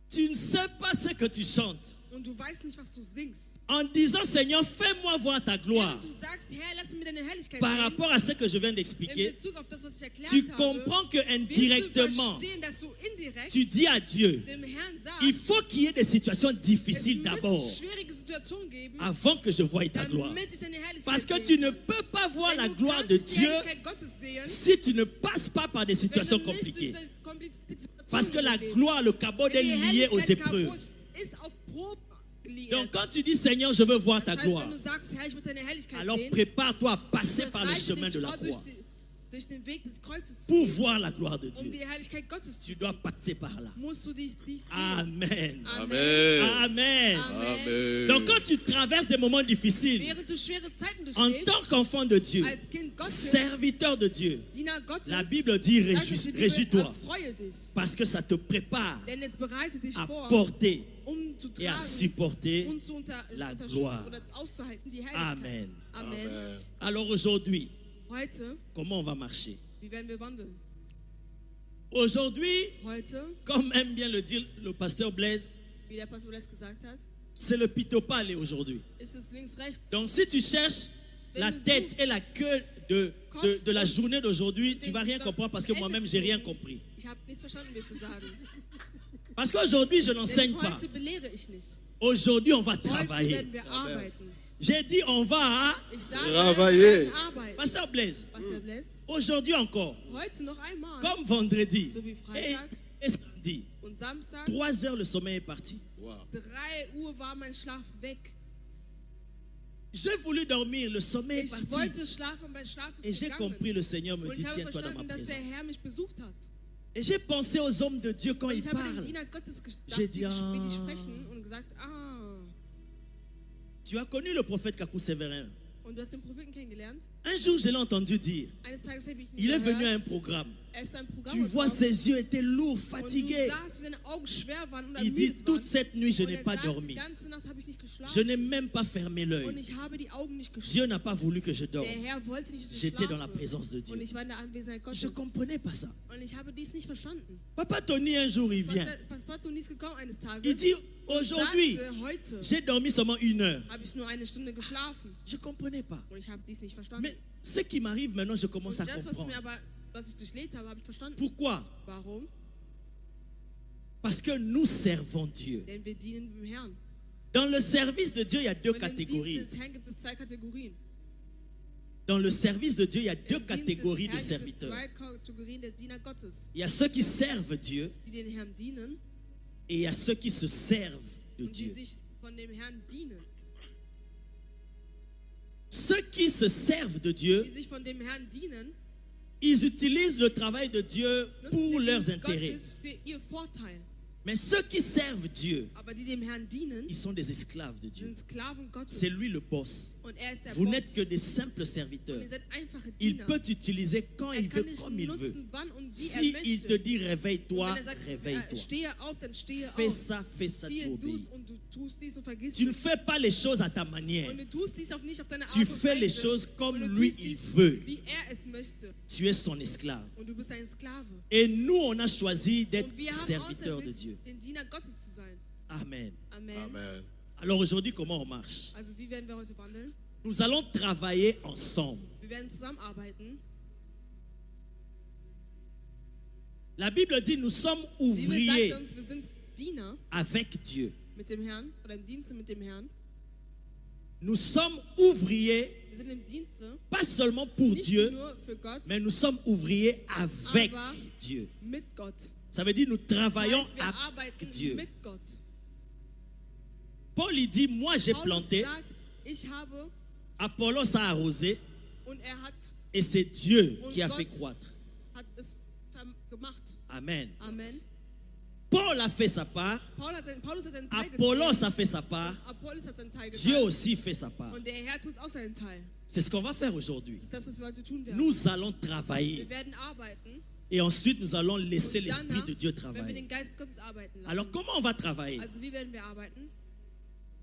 Tu ne sais pas ce que tu chantes. Und du weißt nicht, was du singst. En disant, Seigneur, fais-moi voir ta gloire. Während du sagst, Herr, lass mir deine Herrlichkeit Par sehen, rapport à ce que je viens in d'expliquer, Bezug auf das, was ich erklärt tu habe, comprends que wirst du indirectement, verstehen, dass du indirekt tu dis à Dieu, dem Herrn sagst, il faut qu'il y ait des situations es difficiles müssen d'abord, schwierige Situationen geben, avant que je voie ta gloire. damit ich deine Herrlichkeit Parce que sehen tu kann. ne peux pas voir la Denn du gloire kannst de die Dieu Herrlichkeit Gottes sehen, si tu ne passes pas par des wenn situations du nicht compliquées. durch komplizierte Situationen Parce que la durchlebst. gloire, le Kabod est Denn die lié aux Herrlichkeit épreuves. Kabod ist auf Proben geliehen. Donc quand tu dis Seigneur, je veux voir ta Das heißt, gloire, wenn du sagst, Herr, ich will deine Herrlichkeit alors sehen, prépare-toi à passer par le bereite chemin dich de la vor, croix. durch den Weg des Kreuzes zu Pour gehen, voir la gloire de um Dieu, die Herrlichkeit Gottes zu tu sehen. dois passer par là. Musst du dies gehen. Amen. Amen. Amen. Amen. Donc quand tu traverses des moments difficiles, Während du schwere Zeiten en durchlebst, tant qu'enfant de Dieu, als Kind Gottes, serviteur de Dieu, Diener Gottes, la Bible dit sagt es die Bibel, réjouis-toi, erfreue dich, parce que ça te prépare denn es bereitet dich à vor, porter zu et à tragen supporter und zu la unterstützen gloire. oder auszuhalten die Herrlichkeit. Amen. Amen. Alors aujourd'hui, Heute, comment on va marcher? wie werden wir wandeln? Aujourd'hui, Heute, comme aime bien le dire le pasteur Blaise, wie der Pastor das gesagt hat, c'est le pitopale aujourd'hui. ist es links, rechts. Donc si tu cherches la tête et la queue de la journée d'aujourd'hui, tu ne vas rien comprendre parce que moi-même, je n'ai rien compris. Ich habe nichts verstanden, wirst du sagen. Parce qu'aujourd'hui, je Denn n'enseigne pas. heute belehre ich nicht. Aujourd'hui, on va Heute travailler. werden wir arbeiten. J'ai dit on va. Ich sage, Travailler. wir werden arbeiten. Pasteur Blaise, Pastor Bless, aujourd'hui encore, heute noch einmal. comme vendredi So wie et, Freitag et samedi, Und Samstag, 3 heures, le sommeil est parti. Wow. 3 Uhr war mein Schlaf weg. J'ai voulu dormir, le sommeil est Ich parti. wollte schlafen, mein Schlaf Et ist j'ai gegangen. compris, le Seigneur me Und dit, ich habe tiens-toi dans ma verstanden, dass der présence. Herr mich besucht hat. Et j'ai pensé aux hommes de Dieu quand Und ils ich habe den parlent. Diener Gottes J'ai gedacht, dit, wie die ah. sprechen und gesagt, Tu as connu le prophète Kakou Séverin. Und du hast den Propheten kennengelernt. Un jour, je l'ai entendu dire, Eines Tages habe ich ihn il est venu à gehört. un programme. Er ist zu einem Programm Tu vois, gekommen. ses yeux étaient lourds, Und du fatigués. sahst, wie seine Augen schwer waren und Il dit, ermüdet toute waren. cette nuit, je Und n'ai er pas sagt, dormi. die ganze Nacht habe ich nicht Je geschlafen. n'ai même pas fermé Und l'œil. ich habe die Augen nicht Dieu geschlossen. n'a pas voulu que je Der dorme. Herr wollte nicht, dass ich J'étais dans la schlafe. présence de Dieu. Und ich war in der Anwesenheit Je ne Gottes. comprenais pas ça. Und ich habe dies nicht verstanden. Papa Tony, un jour, il vient. Pastor Toni ist gekommen eines Tages. Il dit, und aujourd'hui, sagte, heute j'ai dormi seulement 1 heure. habe ich nur 1 Stunde geschlafen. Je ne comprenais pas. Und ich habe dies nicht verstanden. Mais ce qui m'arrive maintenant, je commence à Und das, comprendre. was ich durchlebt habe, habe ich verstanden. Pourquoi? Warum? Parce que nous servons Dieu. Denn wir dienen dem Herrn. Dans le service de Dieu, il y a 2 Und im catégories. Dienst des Herrn gibt es 2 Kategorien. Dans le service de Dieu, il y a 2 Im Dienst des catégories de Herrn gibt es serviteurs. 2 Kategorien der Diener Gottes. Il y a ceux qui servent Dieu Die den Herrn dienen et il y a ceux qui se servent de und die Dieu. sich von dem Herrn dienen. Ceux qui se servent de Dieu, Die sich von dem Herrn dienen, ils utilisent le travail de Dieu nutzen pour den leurs Dienst intérêts. Gottes für ihr Vorteil. Mais ceux qui servent Dieu, Aber die dem Herrn dienen, ils sont des esclaves de Dieu. sind Sklaven Gottes. C'est lui le boss. Und er ist der Vous Boss. n'êtes que des simples Und serviteurs. ihr seid einfache Il Diener. peut t'utiliser quand il Er veut, kann dich comme il veut. nutzen, wann und wie Si er il te möchte. dit Und réveille-toi, wenn er sagt, réveille-toi. stehe auf, dann stehe Fais auf. ça, tu Siehe obéis. du's und du tust dies und vergisst Tu ne es. fais pas les choses à ta manière. Und du tust dies auch nicht auf deine Art Tu und fais les Weise. choses comme Und du lui, tust il dies, veut. wie er es möchte. Tu es son esclave. Und du bist ein Sklave. Et nous, on a choisi d'être Und wir haben serviteurs de auserwählt, Dieu. den Diener Gottes zu sein. Amen. Amen. Amen. Alors aujourd'hui, comment on marche? Also wie werden wir heute wandeln? Nous allons travailler ensemble. Wir werden zusammenarbeiten. La Bible dit, nous sommes Die Bibel ouvriers sagt uns, wir sind Diener avec Dieu. mit dem Herrn oder im Dienste mit dem Herrn. Nous sommes ouvriers, Wir sind im Dienste pas seulement pour nicht Dieu, nur für Gott, mais nous sommes ouvriers avec Aber- Dieu. mit Gott. Ça veut dire nous Das travaillons heißt, wir arbeiten avec Dieu. mit Gott. Paul il dit, moi j'ai Paulus planté, sagt, ich habe Apollos a arrosé, und er hat et c'est Dieu Und qui a Gott fait croître. es gemacht. Amen. Amen. Paul a fait sa part, Paulus hat seinen Teil Apollos getan. a fait sa part, Apollos hat seinen Teil Dieu getan. aussi fait sa part. Und der Herr tut auch seinen Teil. C'est ce qu'on va faire aujourd'hui. Das ist das, was wir heute tun werden. Nous allons travailler Wir werden arbeiten. et ensuite nous allons laisser Und l'Esprit danach de Dieu werden wir travailler. den Geist Gottes arbeiten lassen. Alors comment on va travailler? Also wie werden wir arbeiten?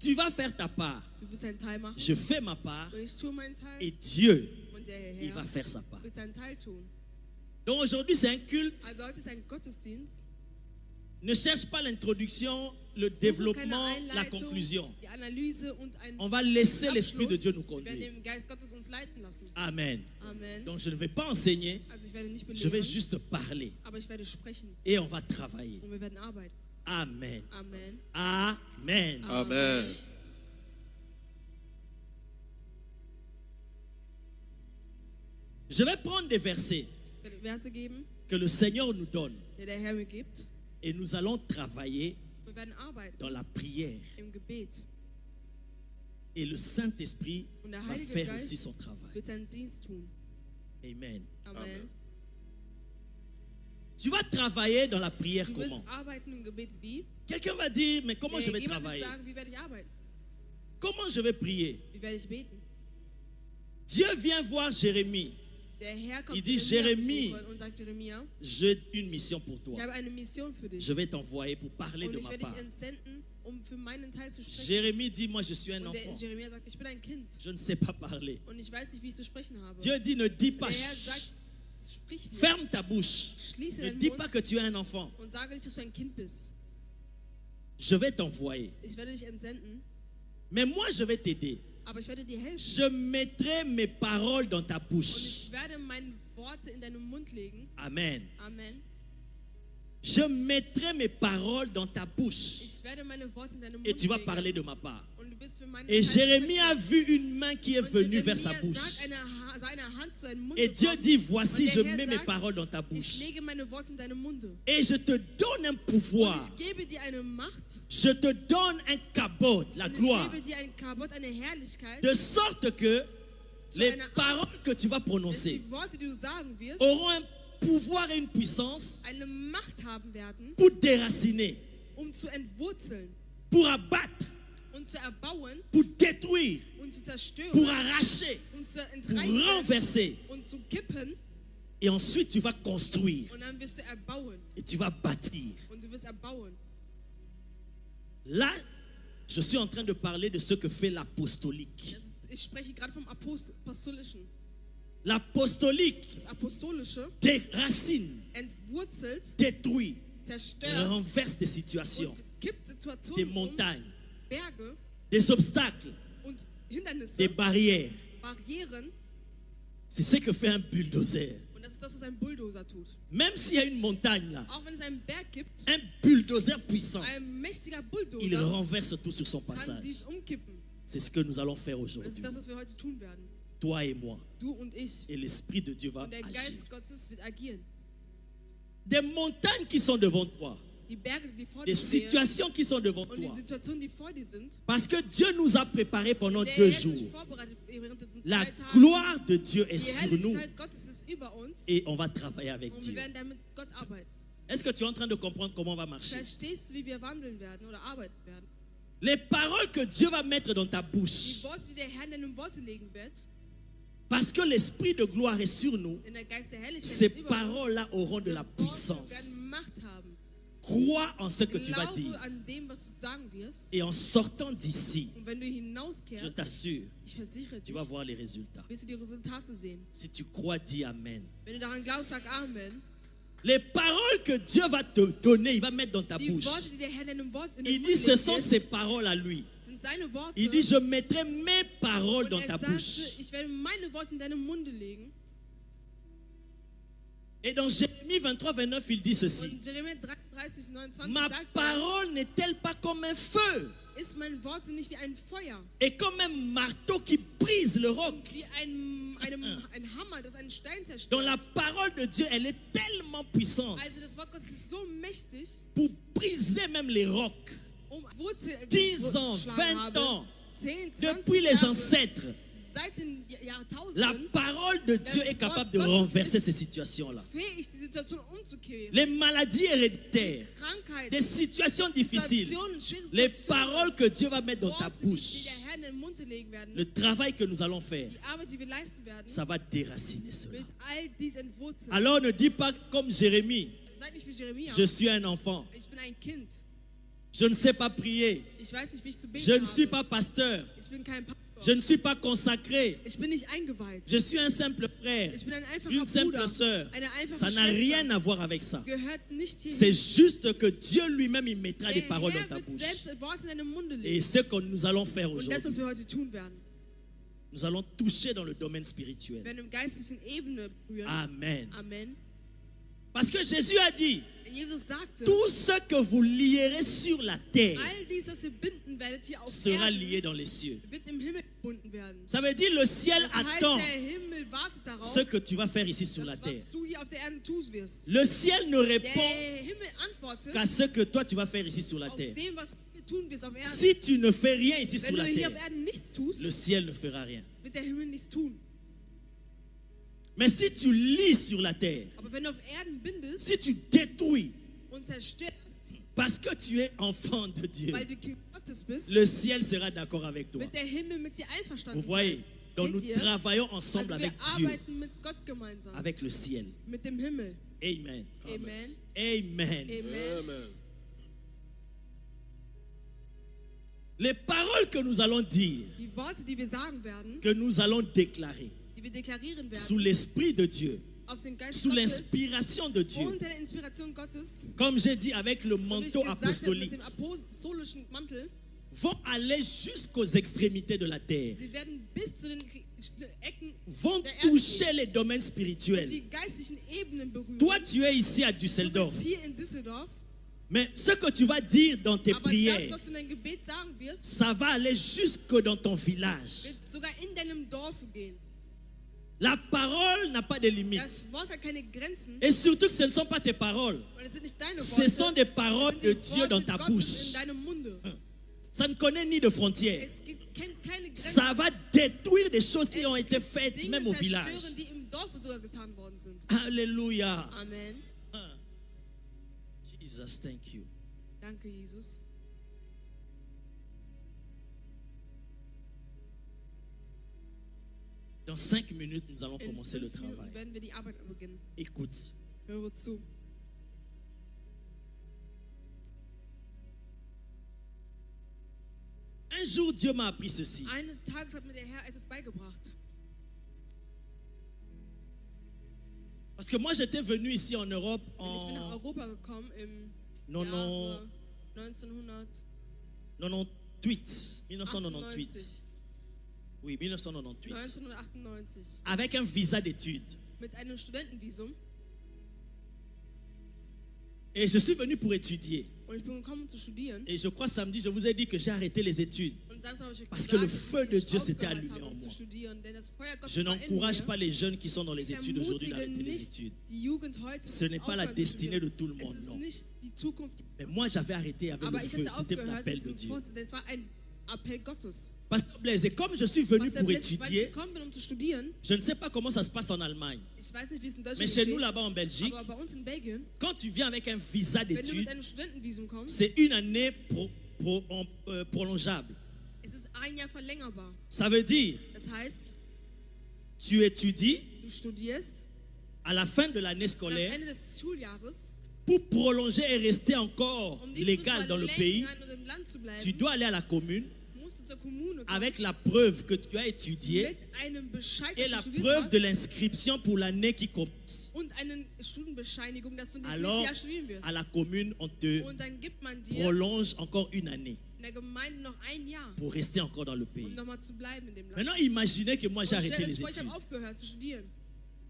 Tu vas faire ta part, Du wirst deinen Teil machen. je fais ma part Und ich tue meinen Teil. et Dieu, Und der il va Herr faire sa part. wird seinen Teil tun. Donc aujourd'hui c'est un culte. Also heute ist ein Gottesdienst. Ne cherche pas l'introduction, le Suche développement, keine la Einleitung, conclusion. die Analyse und ein On va laisser l'Esprit de Abschluss. Dieu nous Wir werden conduire. den Geist Gottes uns leiten lassen. Amen. Amen. Donc je ne vais pas enseigner, Also ich werde nicht je vais belehren, juste parler aber ich werde sprechen et on va travailler. und wir werden arbeiten. Amen. Amen. Amen. Amen. Je vais prendre des versets Ich werde Verse geben, que le Seigneur nous donne die der Herr mir gibt. et nous allons travailler Wir werden arbeiten dans la prière. im Gebet. Et le Saint-Esprit Und der va Heilige faire Geist aussi son travail. wird seinen Dienst tun. Amen. Amen. Tu vas travailler dans la prière Du wirst comment? arbeiten im Gebet wie? Quelqu'un va dire, mais comment je vais Jemand wird travailler? sagen, wie werde ich arbeiten? Comment je vais prier? Wie werde ich beten? Dieu vient voir Jérémie. Der Herr kommt Il dit, zu Jeremia Jérémie, besuchen und sagt, Jeremia, j'ai une mission pour toi. ich habe eine Mission für dich. Je vais t'envoyer pour parler Und de ich ma werde part. dich entsenden, um für meinen Teil zu sprechen. Jérémie dit, moi je suis un Und der enfant. Jeremia sagt, ich bin ein Kind. Je ne sais pas parler. Und ich weiß nicht, wie ich zu sprechen habe. Dieu dit, ne dis pas, Der Herr sagt, sprich nicht. ferme ta bouche. Schließe Ne deinen dis Mund pas que tu es un enfant. und sage nicht, dass du ein Kind bist. Je vais t'envoyer. Ich werde dich entsenden, Mais moi je vais t'aider. aber ich werde dir helfen. Je mettrai mes paroles dans ta Und bouche. ich werde meine Worte in deinen Mund legen. Amen. Amen. Je mettrai mes paroles dans ta bouche Ich werde meine Worte in deinem et Mund tu vas legen. parler de ma part. Und du wirst für meine Et Zeit Jérémie a sprechen. vu une main qui est Und venue vers sa Jeremia bouche. sagt seine Hand zu seinem Mund Et Dieu gekommen. dit, voici, Und je der Herr mets mes sagt, paroles dans ta Ich bouche. lege meine Worte in deinem Munde. Et je te donne un pouvoir. Und ich gebe dir eine Macht. Je te donne un cabot, la Und ich gloire. gebe dir ein Kabot, eine Herrlichkeit. De sorte que les einer Art, paroles que tu vas Dass prononcer die Worte, die du sagen wirst, auront un pouvoir et une puissance eine Macht haben werden, pour déraciner, zu entwurzeln pour abattre, und zu erbauen pour détruire, und zu zerstören pour arracher, und zu pour entreißen renverser. und zu kippen. Et ensuite, tu vas construire Und dann wirst du erbauen. et tu vas bâtir. Und du wirst erbauen. Là, je suis en train de parler de ce que fait l'apostolique. Ich spreche gerade vom Apostolischen. L'apostolique Das Apostolische déracine, entwurzelt, détruit, zerstört renverse des situations, und kippt des Situationen um, montagnes, Berge des obstacles, und Hindernisse, des barrières. Barrieren. C'est ce que fait un bulldozer. Und das ist das, was ein Bulldozer tut. Même s'il y a une montagne là, Auch wenn es einen Berg gibt, un bulldozer puissant, ein mächtiger il Bulldozer renverse tout sur son kann passage. dies umkippen. C'est ce que nous allons faire Das aujourd'hui. ist das, was wir heute tun werden. Toi et moi. Du und ich. Et l'Esprit de Dieu va Und der agir. Geist Gottes wird agieren. Des montagnes qui sont devant toi, Die Berge, die vor des dir stehen situations qui sont devant und die toi. Situationen, die vor dir sind, Parce que Dieu nous a préparés pendant der 2 Herr hat dich jours. vorbereitet während diesen La 2 Tagen. gloire de Dieu est Die sur nous Herrlichkeit Gottes ist über uns et on va travailler avec und wir Dieu. werden damit Gott arbeiten. Est-ce que tu es en train de comprendre comment on va marcher? Verstehst du, wie wir wandeln werden oder arbeiten werden? Les paroles que Dieu va mettre dans ta Die bouche, Worte, die der Herr in deine Worte legen wird, parce que l'Esprit de gloire est sur nous, denn der Geist der Herrlichkeit ces ist über uns. paroles-là auront de Diese la Worte puissance. werden Macht haben. Crois en ce que tu vas Glaube dire. an dem, was du sagen wirst. Et en sortant d'ici, Und wenn du je hinauskehrst, t'assure, ich versichere tu dich, vas voir les résultats. wirst du die Resultate sehen. Si tu crois, dis Amen. Wenn du daran glaubst, sag Amen. Les paroles que Dieu va te donner, il va mettre dans ta Die bouche. Worte, die der Herr in deinem Wort in Il den dit, Mund ce legt, sont ses paroles à lui. sind seine Worte. Il dit, je mettrai mes paroles Und dans ta sagte, bouche. ich werde meine Worte in deinem Munde legen. Et dans Jérémie 23, 29, il dit ceci. Und Jeremia 33, 29 Ma sagt, parole n'est-elle pas comme un feu ist mein Wort nicht wie ein Feuer, et comme un marteau qui brise le roc? wie ein Hammer, das einen Stein Donc la zerstört. parole de Dieu, elle est tellement puissante Also das Wort Gottes ist so mächtig, pour briser même les rocs. Wurzel 10 ans, geschlagen 20 habe, ans, 10, 20 depuis les Jahre, ancêtres, seit den la Jahrtausenden, parole de Dieu est capable de renverser ces situations-là. fähig, die Situation umzukehren. Les maladies héréditaires, Krankheiten, des situations difficiles, Situationen, schwere les Situationen, paroles que Dieu va mettre dans ta Worte, die bouche, der Herr in den Mund legen werden, le travail que nous allons faire, die Arbeit, die wir leisten werden, ça va déraciner cela. wird all dies entwurzeln. Alors ne dis pas comme Jérémie, Seid nicht wie Jeremia. je suis un enfant, Ich bin ein Kind. je ne sais pas prier, Ich weiß nicht, wie ich zu beten je ne habe. suis pas pasteur, Ich bin kein Pastor. je ne suis pas consacré, Ich bin nicht eingeweiht. je suis un simple frère, Ich bin ein einfacher une simple Bruder. sœur. Eine einfache Ça n'a Schwester. rien à voir avec ça. Gehört nicht hierhin. C'est juste que Dieu lui-même, il mettra des Der paroles dans Herr ta wird bouche. selbst Worte in deinem Munde Et legen. ce que nous allons faire Und das, was aujourd'hui, wir heute tun werden, nous allons toucher dans le domaine spirituel. werden im geistlichen Ebene berühren. Amen. Amen. Parce que Jésus a dit, Denn Jesus sagte, tout ce que vous lierez sur la terre all dies, was ihr binden werdet hier auf sera Erden, lié dans les cieux. wird im Himmel gebunden werden. Ça veut dire le ciel Das heißt, attend der Himmel wartet darauf, ce que tu vas faire ici sur la das, terre. was du hier auf der Erde tun wirst. Le ciel ne Der répond Himmel antwortet qu'à ce que toi tu vas faire ici sur la auf terre. dem, was du tun wirst auf Erden. Si tu ne fais rien ici Wenn sur du la hier terre, auf Erden nichts tust, le ciel ne fera rien. wird der Himmel nichts tun. Mais si tu lis sur la terre, Aber wenn du auf Erden bindest si tu détruis, und zerstörst, parce que tu es enfant de Dieu, weil du Kind Gottes bist, le ciel sera d'accord avec toi. wird der Himmel mit dir einverstanden Vous voyez, sein. donc nous Seht ihr? travaillons ensemble Also wir avec Dieu, arbeiten mit Gott gemeinsam, avec le ciel. mit dem Himmel. Amen. Amen. Amen. Amen. Amen. Les paroles que nous allons dire, Die Worte, die wir sagen werden, que nous allons déclarer, die wir deklarieren sous werden, l'Esprit de Dieu, auf den Geist sous Gottes, l'inspiration de Dieu, unter der Inspiration Gottes, comme j'ai dit avec le so wie ich manteau gesagt habe, mit apostolique, dem apostolischen Mantel, vont aller jusqu'aux extrémités de la terre, Sie werden bis zu den Ecken vont der Erde toucher gehen, les domaines spirituels. die geistlichen Ebenen berühren. Toi, tu es ici à Du Düsseldorf, bist hier in Düsseldorf, mais ce que tu vas dire dans tes aber das, prières, was du in dein Gebet sagen wirst, ça va aller jusque dans ton village. wird sogar in deinem Dorf gehen. La parole n'a pas de limite. Das Wort hat keine Grenzen Et surtout que ce ne sont pas tes paroles. und es sind nicht deine Ce Worte, sont des es paroles sind de die Dieu dans Worte ta Gottes bouche. in deinem Munde. Ça ne connaît ni de frontières. Es kennt keine Grenzen. Ça va détruire des choses qui Es ont été wird faites Dinge même au village. zerstören, die im Dorf sogar getan worden sind. Alléluia. Amen. Jesus, thank you. Danke, Jesus. Dans 5 minutes, nous allons In commencer le 5 Minuten travail. werden wir die Arbeit beginnen. Écoute, Höre zu. un jour Dieu m'a appris ceci. Eines Tages hat mir der Herr etwas beigebracht. Parce que moi, j'étais venu ici en Europe Denn ich bin nach en Europa gekommen im Non, Jahre non. 1998. 1998. Oui, 1998. 1998. Avec un visa d'études. Mit einem Studentenvisum. Et je suis venu pour étudier. Und ich bin gekommen, um zu studieren. Et je crois samedi, je vous ai dit que j'ai arrêté les études. Und Samstag habe ich euch Parce gesagt, que le dass feu de ich Dieu s'était aufgehört allumé habe, en um zu moi. studieren, denn das Feuer Gottes Je war in n'encourage mir. pas les jeunes qui sont dans les Ich études aujourd'hui ermutige d'arrêter les nicht études. die Jugend heute, Ce n'est pas la aufhören zu destinée de studieren. tout le monde, Es ist non. nicht die Zukunft. Mais moi, j'avais arrêté avec le Aber ich feu. hatte C'était aufgehört l'appel mit de dem Dieu. Vorsatz. Das war ein Appell Gottes. Pasteur Blaise, et comme je suis venu Pastor pour Blitz, weil ich étudier, gekommen bin, um zu studieren, je ne sais pas comment ça se passe en Allemagne. ich weiß nicht, wie es in Mais Deutschland chez nous, geschieht, là-bas en Belgique, aber bei uns in Belgien, quand tu viens avec un visa wenn du d'études, mit einem Studentenvisum kommst, c'est une année prolongeable. es ist ein Jahr verlängerbar. Ça veut dire, Das heißt, tu étudies du studierst à la fin de l'année und am scolaire Ende des Schuljahres, pour prolonger et rester encore um dies zu légal dans le pays. verlängern und im Land zu Tu bleiben, dois aller à la commune musst du zur Kommune kommen avec la preuve que tu as étudié mit einem Bescheid, et dass la du studiert preuve hast, de l'inscription pour l'année qui commence. und eine Studienbescheinigung, dass du das nächste Alors, Jahr studieren wirst. à la commune, on te Und dann gibt man dir prolonge encore une année in der Gemeinde noch ein Jahr, pour rester encore dans le um pays. nochmal zu bleiben in dem Land. Maintenant, imaginez que moi j'ai Und arrêté stell dir les vor, ich études. habe aufgehört zu studieren.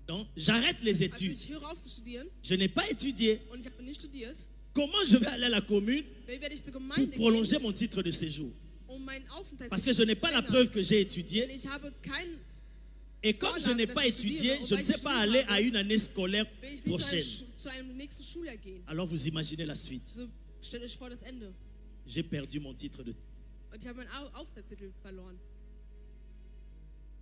Donc, j'arrête les Also études. ich höre auf zu studieren Je n'ai pas étudié. und ich habe nicht studiert. Comment je vais aller à la commune Wie werde ich zur pour Gemeinde prolonger gehen, mon titre de séjour? um meinen Aufenthalt Parce que je n'ai pas la preuve que j'ai étudié. Denn ich habe kein, Et comme je n'ai pas étudié, je ne sais pas aller à une année scolaire will ich nicht prochaine. zu einem nächsten Schuljahr gehen. Alors vous imaginez la suite. So stellt euch vor das Ende. J'ai perdu mon titre de... Und ich habe meinen Aufenthaltstitel verloren.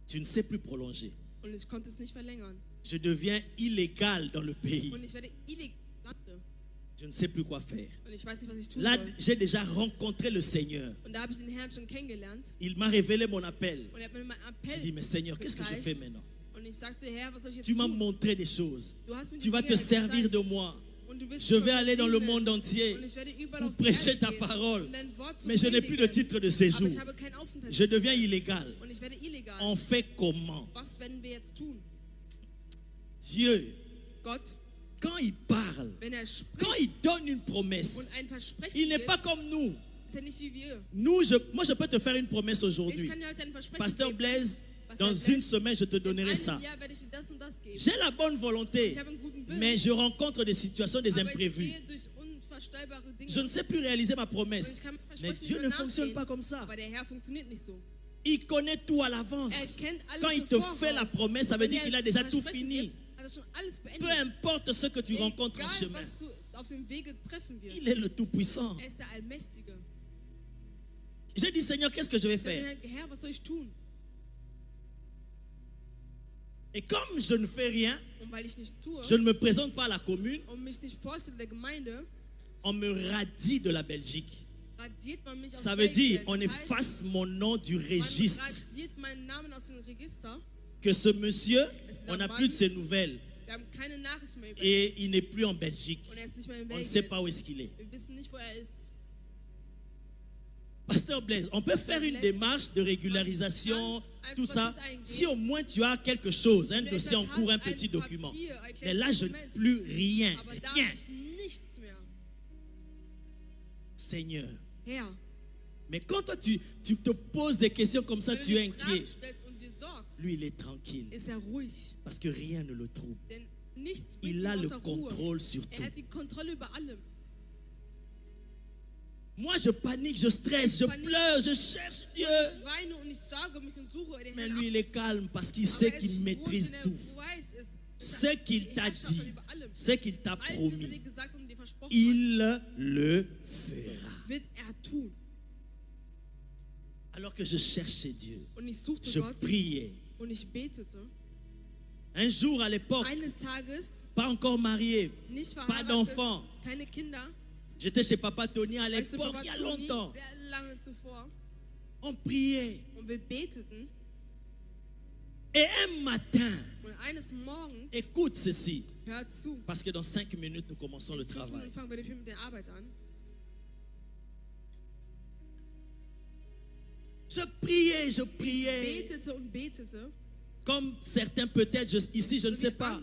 Tu ne sais plus prolonger. Und ich konnte es nicht verlängern. Je deviens illégal dans le pays. Und ich werde illegal. Je ne sais plus quoi faire. Und ich weiß nicht, was ich tun Là, soll. j'ai déjà rencontré le Seigneur. Und da habe ich den Herrn schon kennengelernt. Il m'a révélé mon appel. Und er hat mir meinen J'ai Appell dit, mais Seigneur, qu'est-ce que je gezeigt. fais maintenant? Und ich sagte, Herr, was soll ich jetzt Tu m'as tun? montré des choses. Du hast mir Tu die vas Dinge te servir gezeigt. de moi. Und du wirst Je mich vais aller dans le dienen. monde entier Und ich werde überall pour auf die prêcher Erde ta gehen, parole. um dein Wort zu Mais je n'ai plus de predigen. titre de Aber séjour. ich habe keinen Aufenthalt. Je deviens illégal. Und ich werde illegal. On fait comment? Was werden wir jetzt tun? Dieu, Gott, quand il parle, wenn er quand spricht il donne une und promesse, ein Versprechen il n'est gibt, pas comme nous. ist er nicht wie wir. Nous, moi, je peux te faire une promesse Ich aujourd'hui. kann dir heute ein Versprechen Pasteur geben. Blaise, Pastor dans Blaise, une semaine, je te In donnerai ça. einem Jahr werde ich dir das und das geben. J'ai la bonne volonté, Ich habe einen guten Willen, mais je rencontre des situations, des aber ich imprévus. sehe durch unvorstellbare Dinge. Je ne sais plus réaliser ma Und promesse. ich kann mein Mais Versprechen Dieu nicht ne mehr fonctionne nachgehen. pas comme ça. Aber der Herr funktioniert nicht so. Il connaît tout à l'avance. Er kennt alles Quand il im te Voraus. fait la promesse, ça veut Wenn dire er qu'il a déjà ein tout Versprechen fini. gibt, hat er schon alles beendet. Peu importe ce que tu rencontres en Egal, chemin, was du auf dem Wege treffen wirst. il est le Tout-Puissant. Er ist der Allmächtige. J'ai dit, Seigneur, qu'est-ce que je vais Ich sage, faire? Herr, was soll ich tun? Et comme je ne fais rien, Und weil ich nicht tue je ne me présente pas à la commune, und mich nicht vorstelle der Gemeinde, on me radie de la Belgique. radiert man mich aus Ça veut dire, Belgien. on Das heißt, efface mon nom du man registre. radiert meinen Namen aus dem Register. Que ce monsieur, Es ist on ein n'a Mann. plus de ses nouvelles. Wir haben keine Nachricht mehr über ihn. Et il n'est plus en Belgique. Und er ist nicht mehr in On ne sait Belgien. pas où est-ce qu'il est. Wir wissen nicht, wo er ist. Pasteur Blaise, on peut faire une démarche de régularisation, tout ça, si au moins tu as quelque chose, un dossier en cours, un petit document. Mais là, je n'ai plus rien. Aber da Rien. habe ich nichts mehr. Seigneur, Herr, Mais quand toi, tu te poses des questions comme ça, Wenn tu du es dir inquiet. Fragen stellst und dir sorgst, Lui, il est tranquille. ist ruhig. Parce que rien ne le trouble. Denn nichts bringt Il ihn a le außer Ruhe. contrôle sur tout. Er hat die Kontrolle über allem. Moi, je panique, je stresse, je pleure, je cherche Dieu. Ich weine und ich sorge mich und suche den Mais Herrn lui, ab. il est calme parce qu'il Aber sait er ist qu'il ruhig, maîtrise denn er tout. weiß es. Ce qu'il t'a Herrschaft dit, über allem. ce qu'il t'a Alles, was er dir promis, gesagt und dir versprochen hat, il le fera. wird tun. Alors que je cherchais Dieu, Und ich suchte je Gott priais. und ich betete. Un jour à l'époque, Eines Tages, pas encore marié, nicht pas verheiratet, d'enfant. keine Kinder, J'étais chez Papa Tony à weißt du, l'époque, Papa il y a Toni, longtemps. sehr lange zuvor. On priait. Und wir beteten. Et un matin, Und eines Morgens, écoute ceci, hört zu, parce que dans 5 minutes, nous commençons le in 5 travail. Minuten fangen wir mit der Arbeit an. Je priais, je Ich priais. betete und betete. Comme certains peut-être, ici, je ne sais pas.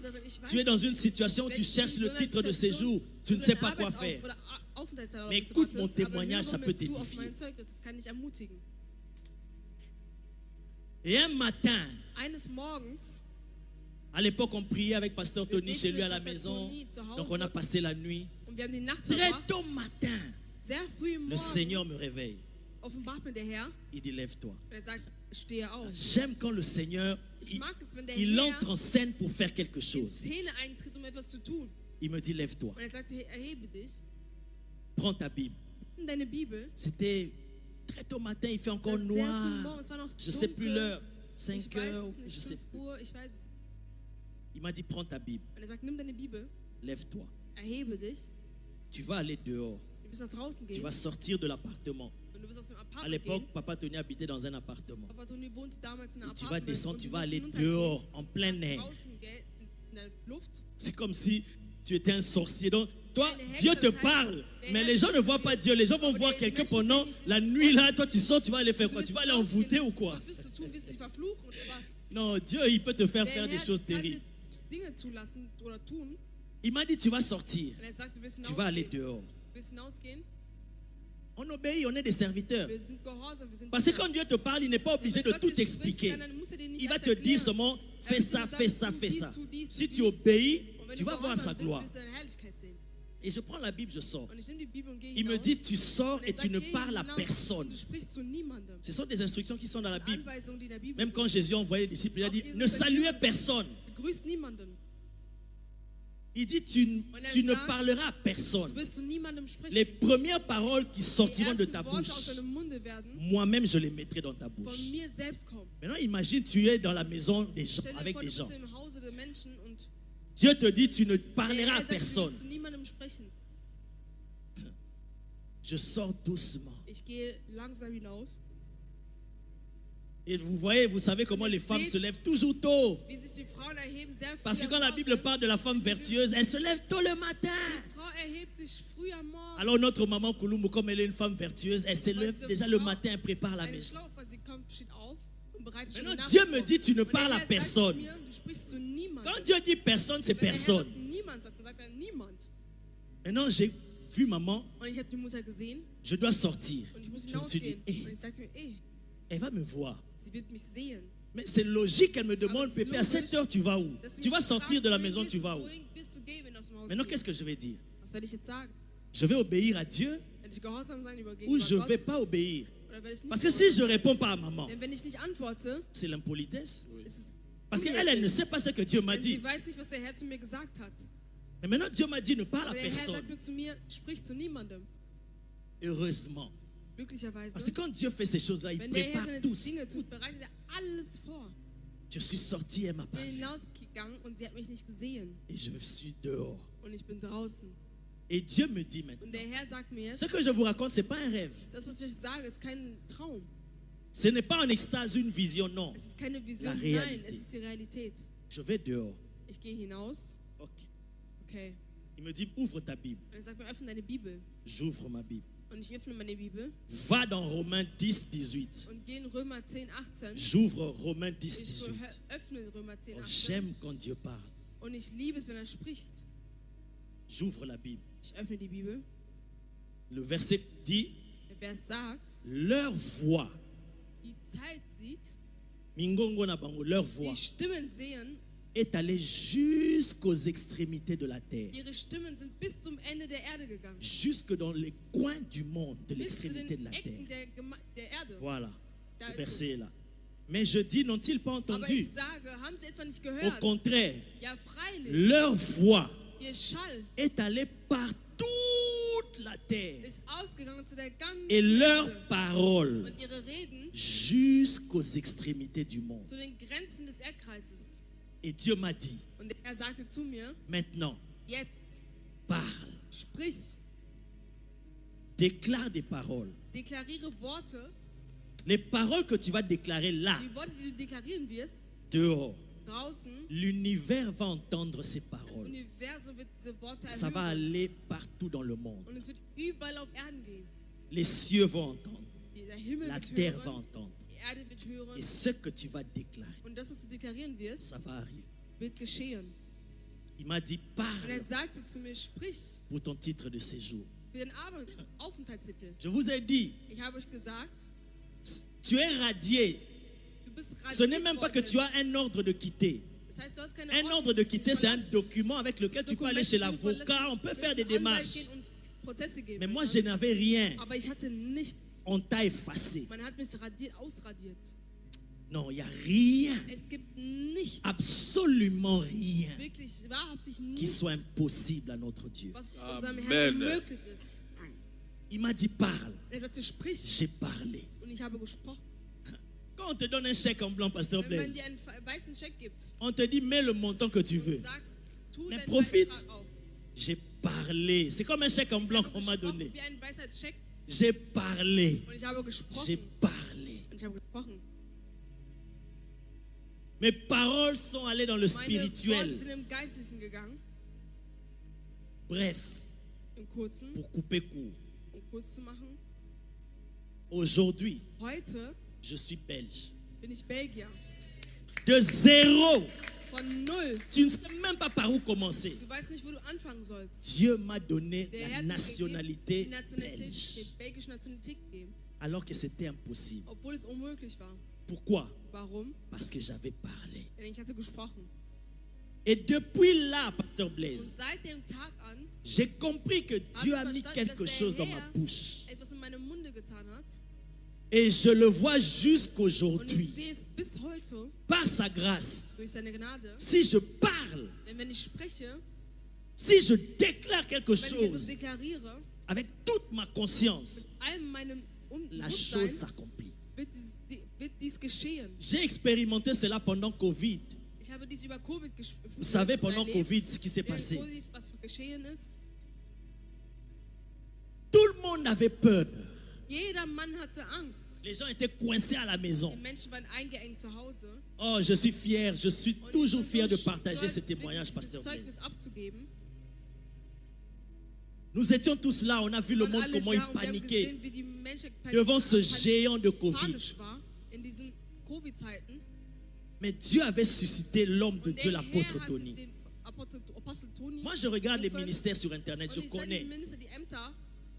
Tu es dans une situation où tu cherches le titre de séjour, tu ne sais pas quoi faire. Mais écoute mon témoignage, ça peut t'édifier. Et un matin, Eines Morgens, à l'époque, on priait avec Pasteur Tony chez lui à la maison. Donc on a passé la nuit. und wir haben die Nacht Très verbracht, tôt matin, sehr früh le morgens, Seigneur me réveille. offenbart mir der Herr, Il dit, lève-toi. und er sagt, stehe auf. J'aime quand le Seigneur, Ich mag es, wenn der il Herr entre en scène pour faire quelque in chose. Szene eintritt, um etwas zu tun. Il me dit, lève-toi. Und er sagt, erhebe dich, Prends ta Bible. nimm deine Bibel. C'était très tôt matin, il fait Es encore war sehr früh noir. morgens, es war noch Je ne sais plus dunkel. l'heure. Ich 5 weiß heures, es nicht, je sais 5 plus. Uhr, ich weiß es. Il m'a dit, prends ta Bible, Und er sagt, nimm deine Bibel, lève-toi. erhebe dich, Tu vas aller dehors. du wirst nach draußen Tu gehen vas sortir de l'appartement. und du wirst aus dem À Apartment l'époque, gehen. Papa Tony habitait dans un appartement. Papa Toni wohnte damals in einem Et tu vas Apartment descendre, und tu du vas wirst aller hinuntergehen, dehors, en plein air. draußen, gell, in der Luft. C'est comme si tu étais un sorcier. Donc, toi, Eine Hexe, Dieu te das heißt, parle. der Mais Herr les gens ne spricht voient zu pas dir. Dieu. Les gens vont Aber voir die quelqu'un Menschen pendant sehen nicht la nuit là. Toi, tu sors, tu vas aller faire Du quoi? wirst Tu vas aller rausgehen. envoûter ou quoi? Was wirst du tun? Wirst du dich verfluchen oder was? Non, Dieu, il peut te faire Der faire des Herr choses kann dir terribles. Dinge zulassen oder tun. Il m'a dit, tu vas sortir. Und er sagt, du wirst Tu vas aller hinausgehen. dehors. Du wirst hinausgehen. On obéit, on est des serviteurs. Wir sind gehorsam, wir sind Parce que Diener. quand Dieu te parle, il n'est pas obligé Wenn de Gott tout dir spricht, expliquer. dann muss er dir nicht Il va alles te dire erklären. seulement, fais wird ça, dir fais sagen, ça, fais tu ça. dies, tu dies, Si tu tu dies. obéis, Und wenn tu du vas voir gehorsam sa bist, gloire. wirst du seine Herrlichkeit sehen. Et je prends la Bible, je sors. Und ich nehme die Bibel und gehe Il me hinaus. dit, tu sors Und et er tu sagt, ne geh parles à hinaus personne. und du sprichst zu niemandem. Ce sont des instructions qui sont dans la Das sind Bible. Anweisungen, die in der Bibel Même quand sind. Jésus a envoyé les disciples, il a dit, Auch Jesus ne hat saluez gesagt, personne. Begrüßt niemanden. Il dit, tu ne parleras à personne. Du wirst zu niemandem sprechen. Les premières paroles qui Die sortiront de ersten ta Worte aus bouche, deinem Munde werden moi-même, je les mettrai dans ta von bouche. mir selbst kommen. Maintenant, imagine, tu es dans la maison des gens, Stell dir avec vor, des du gens. bist im Hause der Menschen und Dieu te dit, tu ne der parleras Herr à sagt, du personne. wirst zu niemandem sprechen. Je sors doucement. Ich gehe langsam hinaus. Et vous voyez, vous savez comment les femmes se lèvent toujours tôt. Wie sich die Frauen erheben, sehr früh Parce que am quand la Morgen. Bible parle de la femme vertueuse, elle se lève tôt le matin. Die Frau erhebt sich früh am Morgen. Alors notre maman Koulumou, comme elle est une femme vertueuse, elle se lève déjà le matin, elle prépare la Eine maison. Schlaufe, sie kommt, steht auf und bereitet schon die Maintenant, Nacht Dieu me vor. dit, tu ne Und der parles à Herr sagt personne. mir, du sprichst zu niemandem. Quand Dieu dit personne, c'est Wenn der Herr personne. sagt, niemand sagt, dann sagt er niemand. Maintenant, j'ai vu maman, Und ich habe die Mutter gesehen je dois sortir. und ich muss Je me suis dit, hinausgehen. Und ich sagte mir, elle va me voir. sie wird mich sehen. Mais c'est logique, elle me demande, Aber es ist Pépé, à 7 heures, tu vas où? Dass sie Tu mich vas sortir de la fragt, maison, wohin tu gehst vas du, où? wohin wirst du gehen, wenn du aus dem Haus Maintenant, gehst? qu'est-ce que je vais dire? Was werde ich jetzt sagen? Je vais obéir à Dieu Werde ich gehorsam sein über ou gegenüber je ne Gott? vais pas obéir? Oder werde ich nicht Parce que si gehorsam je ne sein? réponds pas à maman, Denn wenn ich nicht antworte, c'est l'impolitesse. ist es Parce qu'elle, elle ne sait pas ce que Dieu m'a denn dit. sie weiß nicht, was der Herr zu mir gesagt hat. Mais maintenant, Dieu m'a dit, ne parle à Aber der Herr personne. sagt mir zu mir, sprich zu niemandem. Heureusement. Glücklicherweise. Parce que quand Dieu fait ces choses-là, il Wenn der Herr prépare seine tous. Dinge tut, bereitet er alles vor. Je suis sorti, elle m'a Ich pas bin vu. hinausgegangen und sie hat mich nicht gesehen. Et je suis dehors. Und ich bin draußen. Et Dieu me dit maintenant, Und der Herr sagt mir jetzt, ce que je vous raconte, ce n'est pas un rêve. das, was ich euch sage, ist kein Traum. Ce n'est pas en extase, une vision, non. Es ist keine Vision. La Nein, Realität. es ist die Realität. Je vais dehors. Ich gehe hinaus. Ok. Okay. Il me dit, ouvre ta Bible. Und er sagt mir, öffne deine Bibel. J'ouvre ma Bible. Und ich öffne meine Bibel Va dans Romains 10, 18. und gehe in Römer 10, 18. J'ouvre Romains 10, Ich 18. öffne Römer 10, Oh, 18. j'aime quand Dieu parle. Und ich liebe es, wenn er spricht. J'ouvre la Bible. Ich öffne die Bibel. Le verset dit, Der wer sagt, leur voix, die Zeit sieht, mingongo na bango, leur voix die Stimmen sehen, est allée jusqu'aux extrémités de la terre, ihre Stimmen sind bis zum Ende der Erde gegangen. jusque dans les coins du monde, de Bis zu l'extrémité de den la Ecken terre. der Erde. Voilà, Da le ist verset est es. là. Mais je dis, n'ont-ils pas Aber entendu? ich sage, haben sie etwa nicht Au gehört? contraire, Ja, freilich. leur voix Ihr Schall est allée par toute la terre ist ausgegangen zu der ganzen et leur Erde. parole Und ihre Reden jusqu'aux extrémités du monde. zu den Grenzen des Erdkreises. Et Dieu m'a dit, Und er sagte zu mir, maintenant, jetzt parle, sprich, déclare des paroles. deklariere Worte, Les paroles que tu vas déclarer là, die Worte, die du deklarieren wirst, dehors, draußen, l'univers va entendre ces das paroles. Universum wird diese Worte Ça va erhören. aller partout dans le monde. Und es wird überall auf Erden gehen. Les cieux vont entendre, Der Himmel la wird terre va hören, entendre. die Erde wird hören. Et ce que tu vas déclarer, Und das, was du deklarieren wirst, ça va arriver. wird geschehen. Il m'a dit, Und parle er sagte zu mir, sprich pour ton titre de séjour. für den Aufenthaltstitel. Je vous ai dit, Ich habe euch gesagt, tu es radié. du bist Ce n'est même pas que worden. tu as un ordre de quitter. Das heißt, du hast keine Un ordre de quitter, c'est un document avec lequel tu peux aller chez l'avocat, on peut faire des démarches. Mais moi, je n'avais rien. Aber ich hatte nichts. On t'a effacé. Man hat mich ausradiert. Non, il n'y a rien, Es gibt nichts, absolument rien, wirklich wahrhaftig qui nichts, soit impossible à notre Dieu. was unserem Amen. Herrn möglich ist. Il m'a dit, parle. Er sagte, sprich. J'ai parlé. Und ich habe gesprochen. Quand on te donne un chèque en blanc, Pasteur Wenn man Blaise, dir einen weißen Scheck gibt on te dit, mets le montant que tu veux. und sagt, tu Mais deinen profite. Beitrag auf. J'ai parlé. C'est comme un chèque en Ich blanc habe qu'on m'a gesprochen donné. wie ein weißer Scheck J'ai parlé. und ich habe gesprochen. J'ai parlé. Und ich habe gesprochen. Mes paroles sont allées dans le Meine Worte spirituel. sind im Geistlichen gegangen, Bref, im Kurzen, pour couper court, um kurz zu machen. aujourd'hui, Heute je suis belge. bin ich Belgier. De zéro. Von null. Tu ne sais même pas par où commencer. Du weißt nicht, wo du anfangen sollst. Dieu m'a donné Der la Herr hat mir nationalité die Nationalität, belge, die belgische Nationalität gegeben, alors que c'était impossible. obwohl es unmöglich war. Pourquoi? Warum? Parce que j'avais parlé. Denn ich hatte gesprochen. Et depuis là, Pasteur Und Blaise, seit dem Tag an j'ai compris que Dieu a mis verstanden, quelque dass chose der dans ma Herr bouche. etwas in meinem Munde getan hat. Et je le vois Und ich jusqu'aujourd'hui. sehe es bis heute Par sa grâce, durch seine Gnade. si je parle, Denn wenn ich spreche, si je déclare quelque wenn ich etwas chose deklariere, avec toute ma conscience, mit allem meinem la chose Bewusstsein s'accomplit. wird dies geschehen. J'ai expérimenté cela pendant Covid. Ich habe dies über Covid Vous savez, pendant Covid, ce qui s'est passé. Was geschehen ist. Tout le monde avait peur. Jeder Mann hatte Angst. Les gens étaient coincés à la maison. Die Menschen waren eingeengt zu Hause. Oh, je suis fier, je suis Und toujours ich bin fier de so partager stolz, ce témoignage, wirklich Pasteur dieses Zeugnis Blaise. abzugeben. Nous étions tous là, on a vu le Wir waren monde alle comment il da und wir haben paniquait gesehen, wie die Menschheit devant ce géant de Covid. panisch war in diesen Covid-Zeiten. Mais Dieu avait suscité l'homme de Und Dieu, der l'apôtre Herr hat Tony. den Apostel Toni Moi, je regarde les berufen. ministères sur Internet, je Und ich sehe die connais. Minister, die Ämter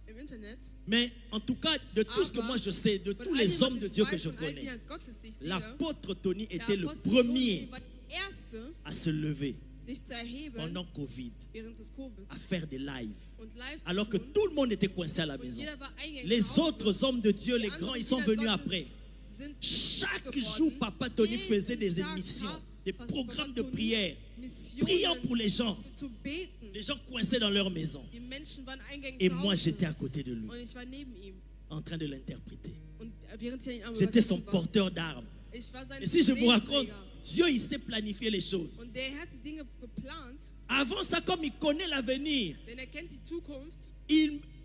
im Internet. Mais en tout cas, de tout ce que Aber moi je sais, de von tous all les dem, hommes was de ich Dieu que weiß, je von all connais, Dienern Gottes, die ich sehe, l'apôtre Tony der était le Apostel premier Toni war der Erste, à se lever sich zu erheben pendant Covid, während des Covid à faire des lives, und live zu alors que tun. tout le monde était coincé à la Und maison. jeder war eingeengt Les zu Hause. autres hommes de Dieu, les Die grands, anderen ils sont Diener venus Gottes après. sind Chaque geworden. jour, Papa Tony Jeden faisait des Tag émissions, gab des Pastor programmes de Toni prière, Missionen priant pour les gens. zu beten. Les gens coincés dans leur maison. Die Menschen waren eingeengt Et zu moi, Hause. j'étais à côté de lui, Und ich war neben ihm. en train de l'interpréter. Und während ich ihn am J'étais son Übersetzen war, porteur d'armes. ich war sein Et si je vous raconte, Seelenträger. Dieu, il sait planifier les choses. Und der hat die Dinge geplant, Avant ça, comme il connaît l'avenir, denn er kennt die Zukunft.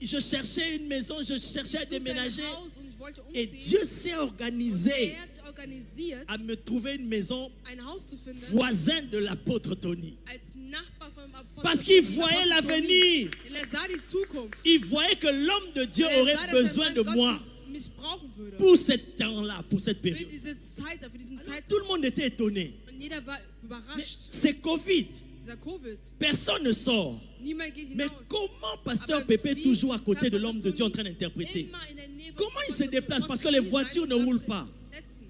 je cherchais une maison, je cherchais à Ich suchte ein déménager. Haus und ich wollte Et umziehen. Dieu s'est Und organisé er hat sich organisiert, à me trouver une maison ein Haus zu finden, voisine de l'apôtre Tony. als Nachbar vom Apostel. Parce qu'il Toni, voyait Apostel l'avenir. Toni. Denn er sah die Zukunft. Il voyait que l'homme de Dieu Und er aurait sah, dass besoin der de Mann moi Gottes mich brauchen würde. pour ce temps-là, pour cette Für période. diese Zeit, für diesen Tout Zeitraum. le monde était étonné. Und jeder war Mais überrascht. c'est Covid. dieser Covid. Personne ne sort. Niemand geht Mais hinaus. comment Pasteur Aber Pépé est wie toujours à côté kann de l'homme de Pastor Dieu en Toni train d'interpréter? immer in der Nähe von Comment il Gott se und déplace? Gott Parce que les sein voitures ne und roulent pas. Netzen.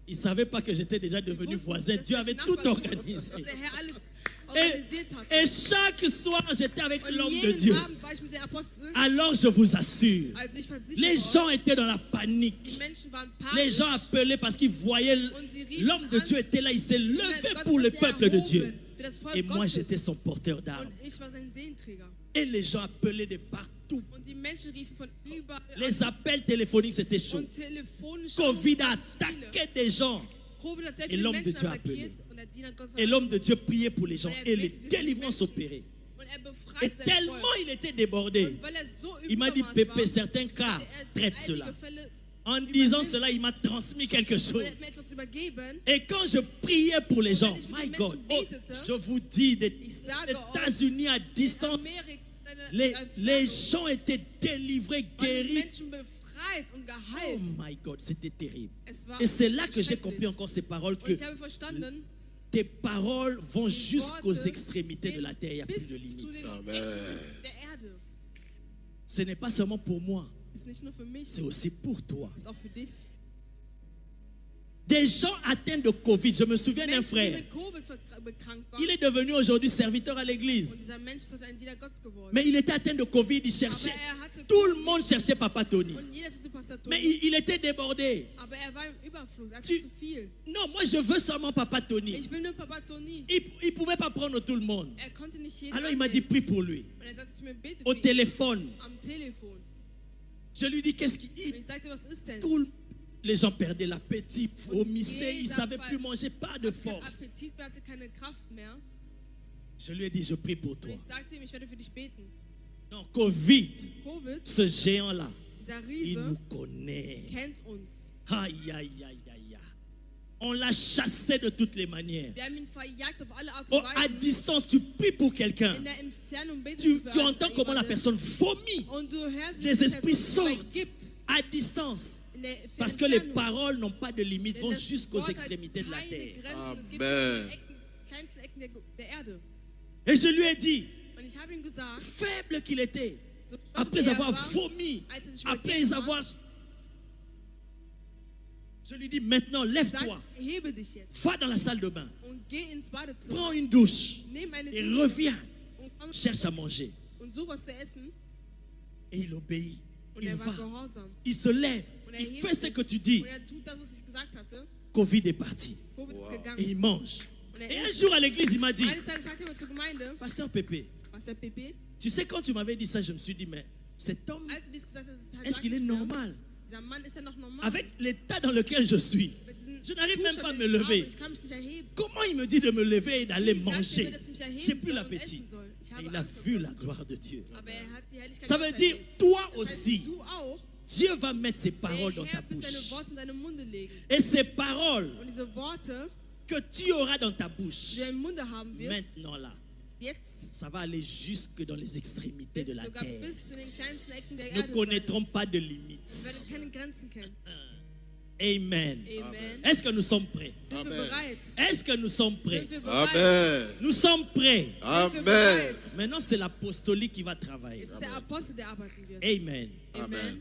Il ne savait pas que j'étais déjà devenu voisin. Dieu avait tout organisé. Dass der Herr alles Et, organisiert hat. et chaque soir, j'étais avec Und l'homme de jeden Dieu. Abend war ich mit den Aposteln. Alors je vous assure, Also ich versichere les euch, gens étaient dans la panique. die Menschen waren Les panisch. gens appelaient parce qu'ils voyaient l'homme de Dieu était là. Il s'est levé pour le peuple de Dieu. Für das Volk Et moi, Gottes. j'étais son porteur d'armes. Und ich war sein Seelenträger. Et les gens appelaient de partout. Und die Menschen riefen von überall Les appels téléphoniques, c'était chaud. und telefonisch Covid a ganz viele. attaqué des gens. Covid hat sehr Et viele l'homme de Menschen Dieu a attackiert appelé. und der Diener Gottes Et l'homme de Dieu priait pour les gens. Und Et les betete für die délivrances Menschen. opéraient. Und Et befreit sein tellement Volk. il était débordé. Und weil so Il m'a dit, Übermaß Pépé, war, certains cas hat traitent einige cela. Fälle En disant cela, il m'a transmis quelque und chose. er hat mir etwas übergeben. Et quand je priais pour les gens, wenn ich für my die God, Menschen betete, je vous dis, des ich sage États-Unis à distance, Amerika, les Entfernung, gens étaient délivrés, waren die guéris. Menschen befreit und Oh geheilt. my God, c'était terrible. Es war Et c'est là que j'ai schrecklich. compris encore ces paroles, Und que ich habe verstanden, tes paroles vont jusqu'aux Worte extrémités de la terre. Il n'y a plus bis de zu limite. den Amen. Ecken der Erde. Ce n'est pas seulement pour moi, Ist nicht nur für mich, c'est aussi pour toi. ist auch für dich. Des gens atteints de Covid. Je me souviens d'un Menschen, die frère. mit Covid bekrankt waren. Il est devenu aujourd'hui serviteur à l'église. Und dieser Mensch ist heute ein Diener Gottes geworden. Mais il était atteint de Covid. Il cherchait. Aber hatte Tout le Covid monde cherchait Papa Tony. Und jeder suchte Pastor Toni. Mais il était débordé. Aber war im Überfluss. Er hatte Tu- zu viel. Non, moi je veux seulement Papa Tony. Ich will nur Papa Toni. Il ne pouvait pas prendre tout le monde. Er konnte nicht jeden Alors il m'a dit, annehmen. prie pour lui. Und er sagte zu mir, bete Au für ihn. téléphone. Am Telefon. Je lui dis, qu'est-ce qu'il... Und ich sagte, was ist denn? Les gens perdaient l'appétit, vomissaient, ils ne jeder savaient Fall- plus manger, pas de Hat keinen force. Appetit mehr, hatte keine Kraft mehr. Je lui ai dit, je prie pour Und toi. ich sagte ihm, ich werde für dich beten. Non, Covid, Covid, ce géant-là, dieser il Riese, nous connaît. kennt uns. Aïe, aïe, aïe, aïe, aïe. On l'a chassé de toutes les manières. Wir haben ihn verjagt auf alle Art Oh, und à Weise. distance, tu pries pour quelqu'un. In der Entfernung betest Tu, du für tu einen- entends comment la jemanden. personne vomit. Und du hörst, wie Les die esprits Person sortent gibt. à distance. In der Parce que les Entfernung. paroles n'ont pas de limite, Denn vont das jusqu'aux Wort hat extrémités de la keine terre. Grenzen. Es gibt Amen. bis zu den kleinsten Ecken der Erde. Et je lui ai dit, Und ich habe ihm gesagt, faible qu'il était, so schwach après er avoir war, vomi, als er sich après übergeben avoir... hat, Je lui dis, maintenant, lève-toi, sagt, hebe dich jetzt va dans la salle de bain, und geh ins Badezimmer, prends une douche nimm eine et Dusche reviens, und komm cherche à manger. und such was zu essen. Et il obéit, Und il er war va, gehorsam. il se lève, Und er il hebt fait ce sich que tu dis. und er tut das, was ich gesagt hatte. Covid est parti Covid ist et gegangen. il mange. Und er Et un isst. jour à l'église, il m'a dit, Eines Tages sagte er zur Gemeinde, Pasteur Pépé, Pastor Pepe, tu sais quand tu m'avais dit ça, je me suis dit, mais cet homme, als du dies gesagt hast, est-ce qu'il est normal? Dieser Mann ist ja noch normal. Avec l'état dans lequel je suis, Mit diesem je n'arrive même Zustand, pas à den me ich habe, lever. ich kann mich nicht erheben. Comment il me dit de me lever et d'aller Wie sagt er manger? mir, dass ich mich erheben J'ai plus soll und l'appétit. essen soll? Ich Et habe il a Angst vor vu Gott. la gloire de Dieu. Aber er hat die Herrlichkeit Ça veut Gottes dire, erlebt. toi Das heißt, aussi, du auch, Dieu va mettre ses paroles der dans ta Herr wird seine bouche. Worte in deinem Munde legen. Et ces paroles Und diese Worte, que tu auras dans ta die bouche, du im Munde haben wirst, maintenant là, jetzt ça va aller jusque dans les extrémités de wird la sogar terre. bis zu den kleinsten Ecken der Ne Erde sein. connaîtront pas de Wir limites. werden keine Grenzen kennen. Amen. Amen. Est-ce que nous sommes prêts? Sind wir Amen. bereit? Est-ce que nous sommes prêts? Sind wir bereit? Amen. Nous sommes prêts. Sind wir Amen. bereit? Maintenant, c'est l'apostolique qui va travailler. Es ist der Apostel, der arbeiten wird. Amen. Amen.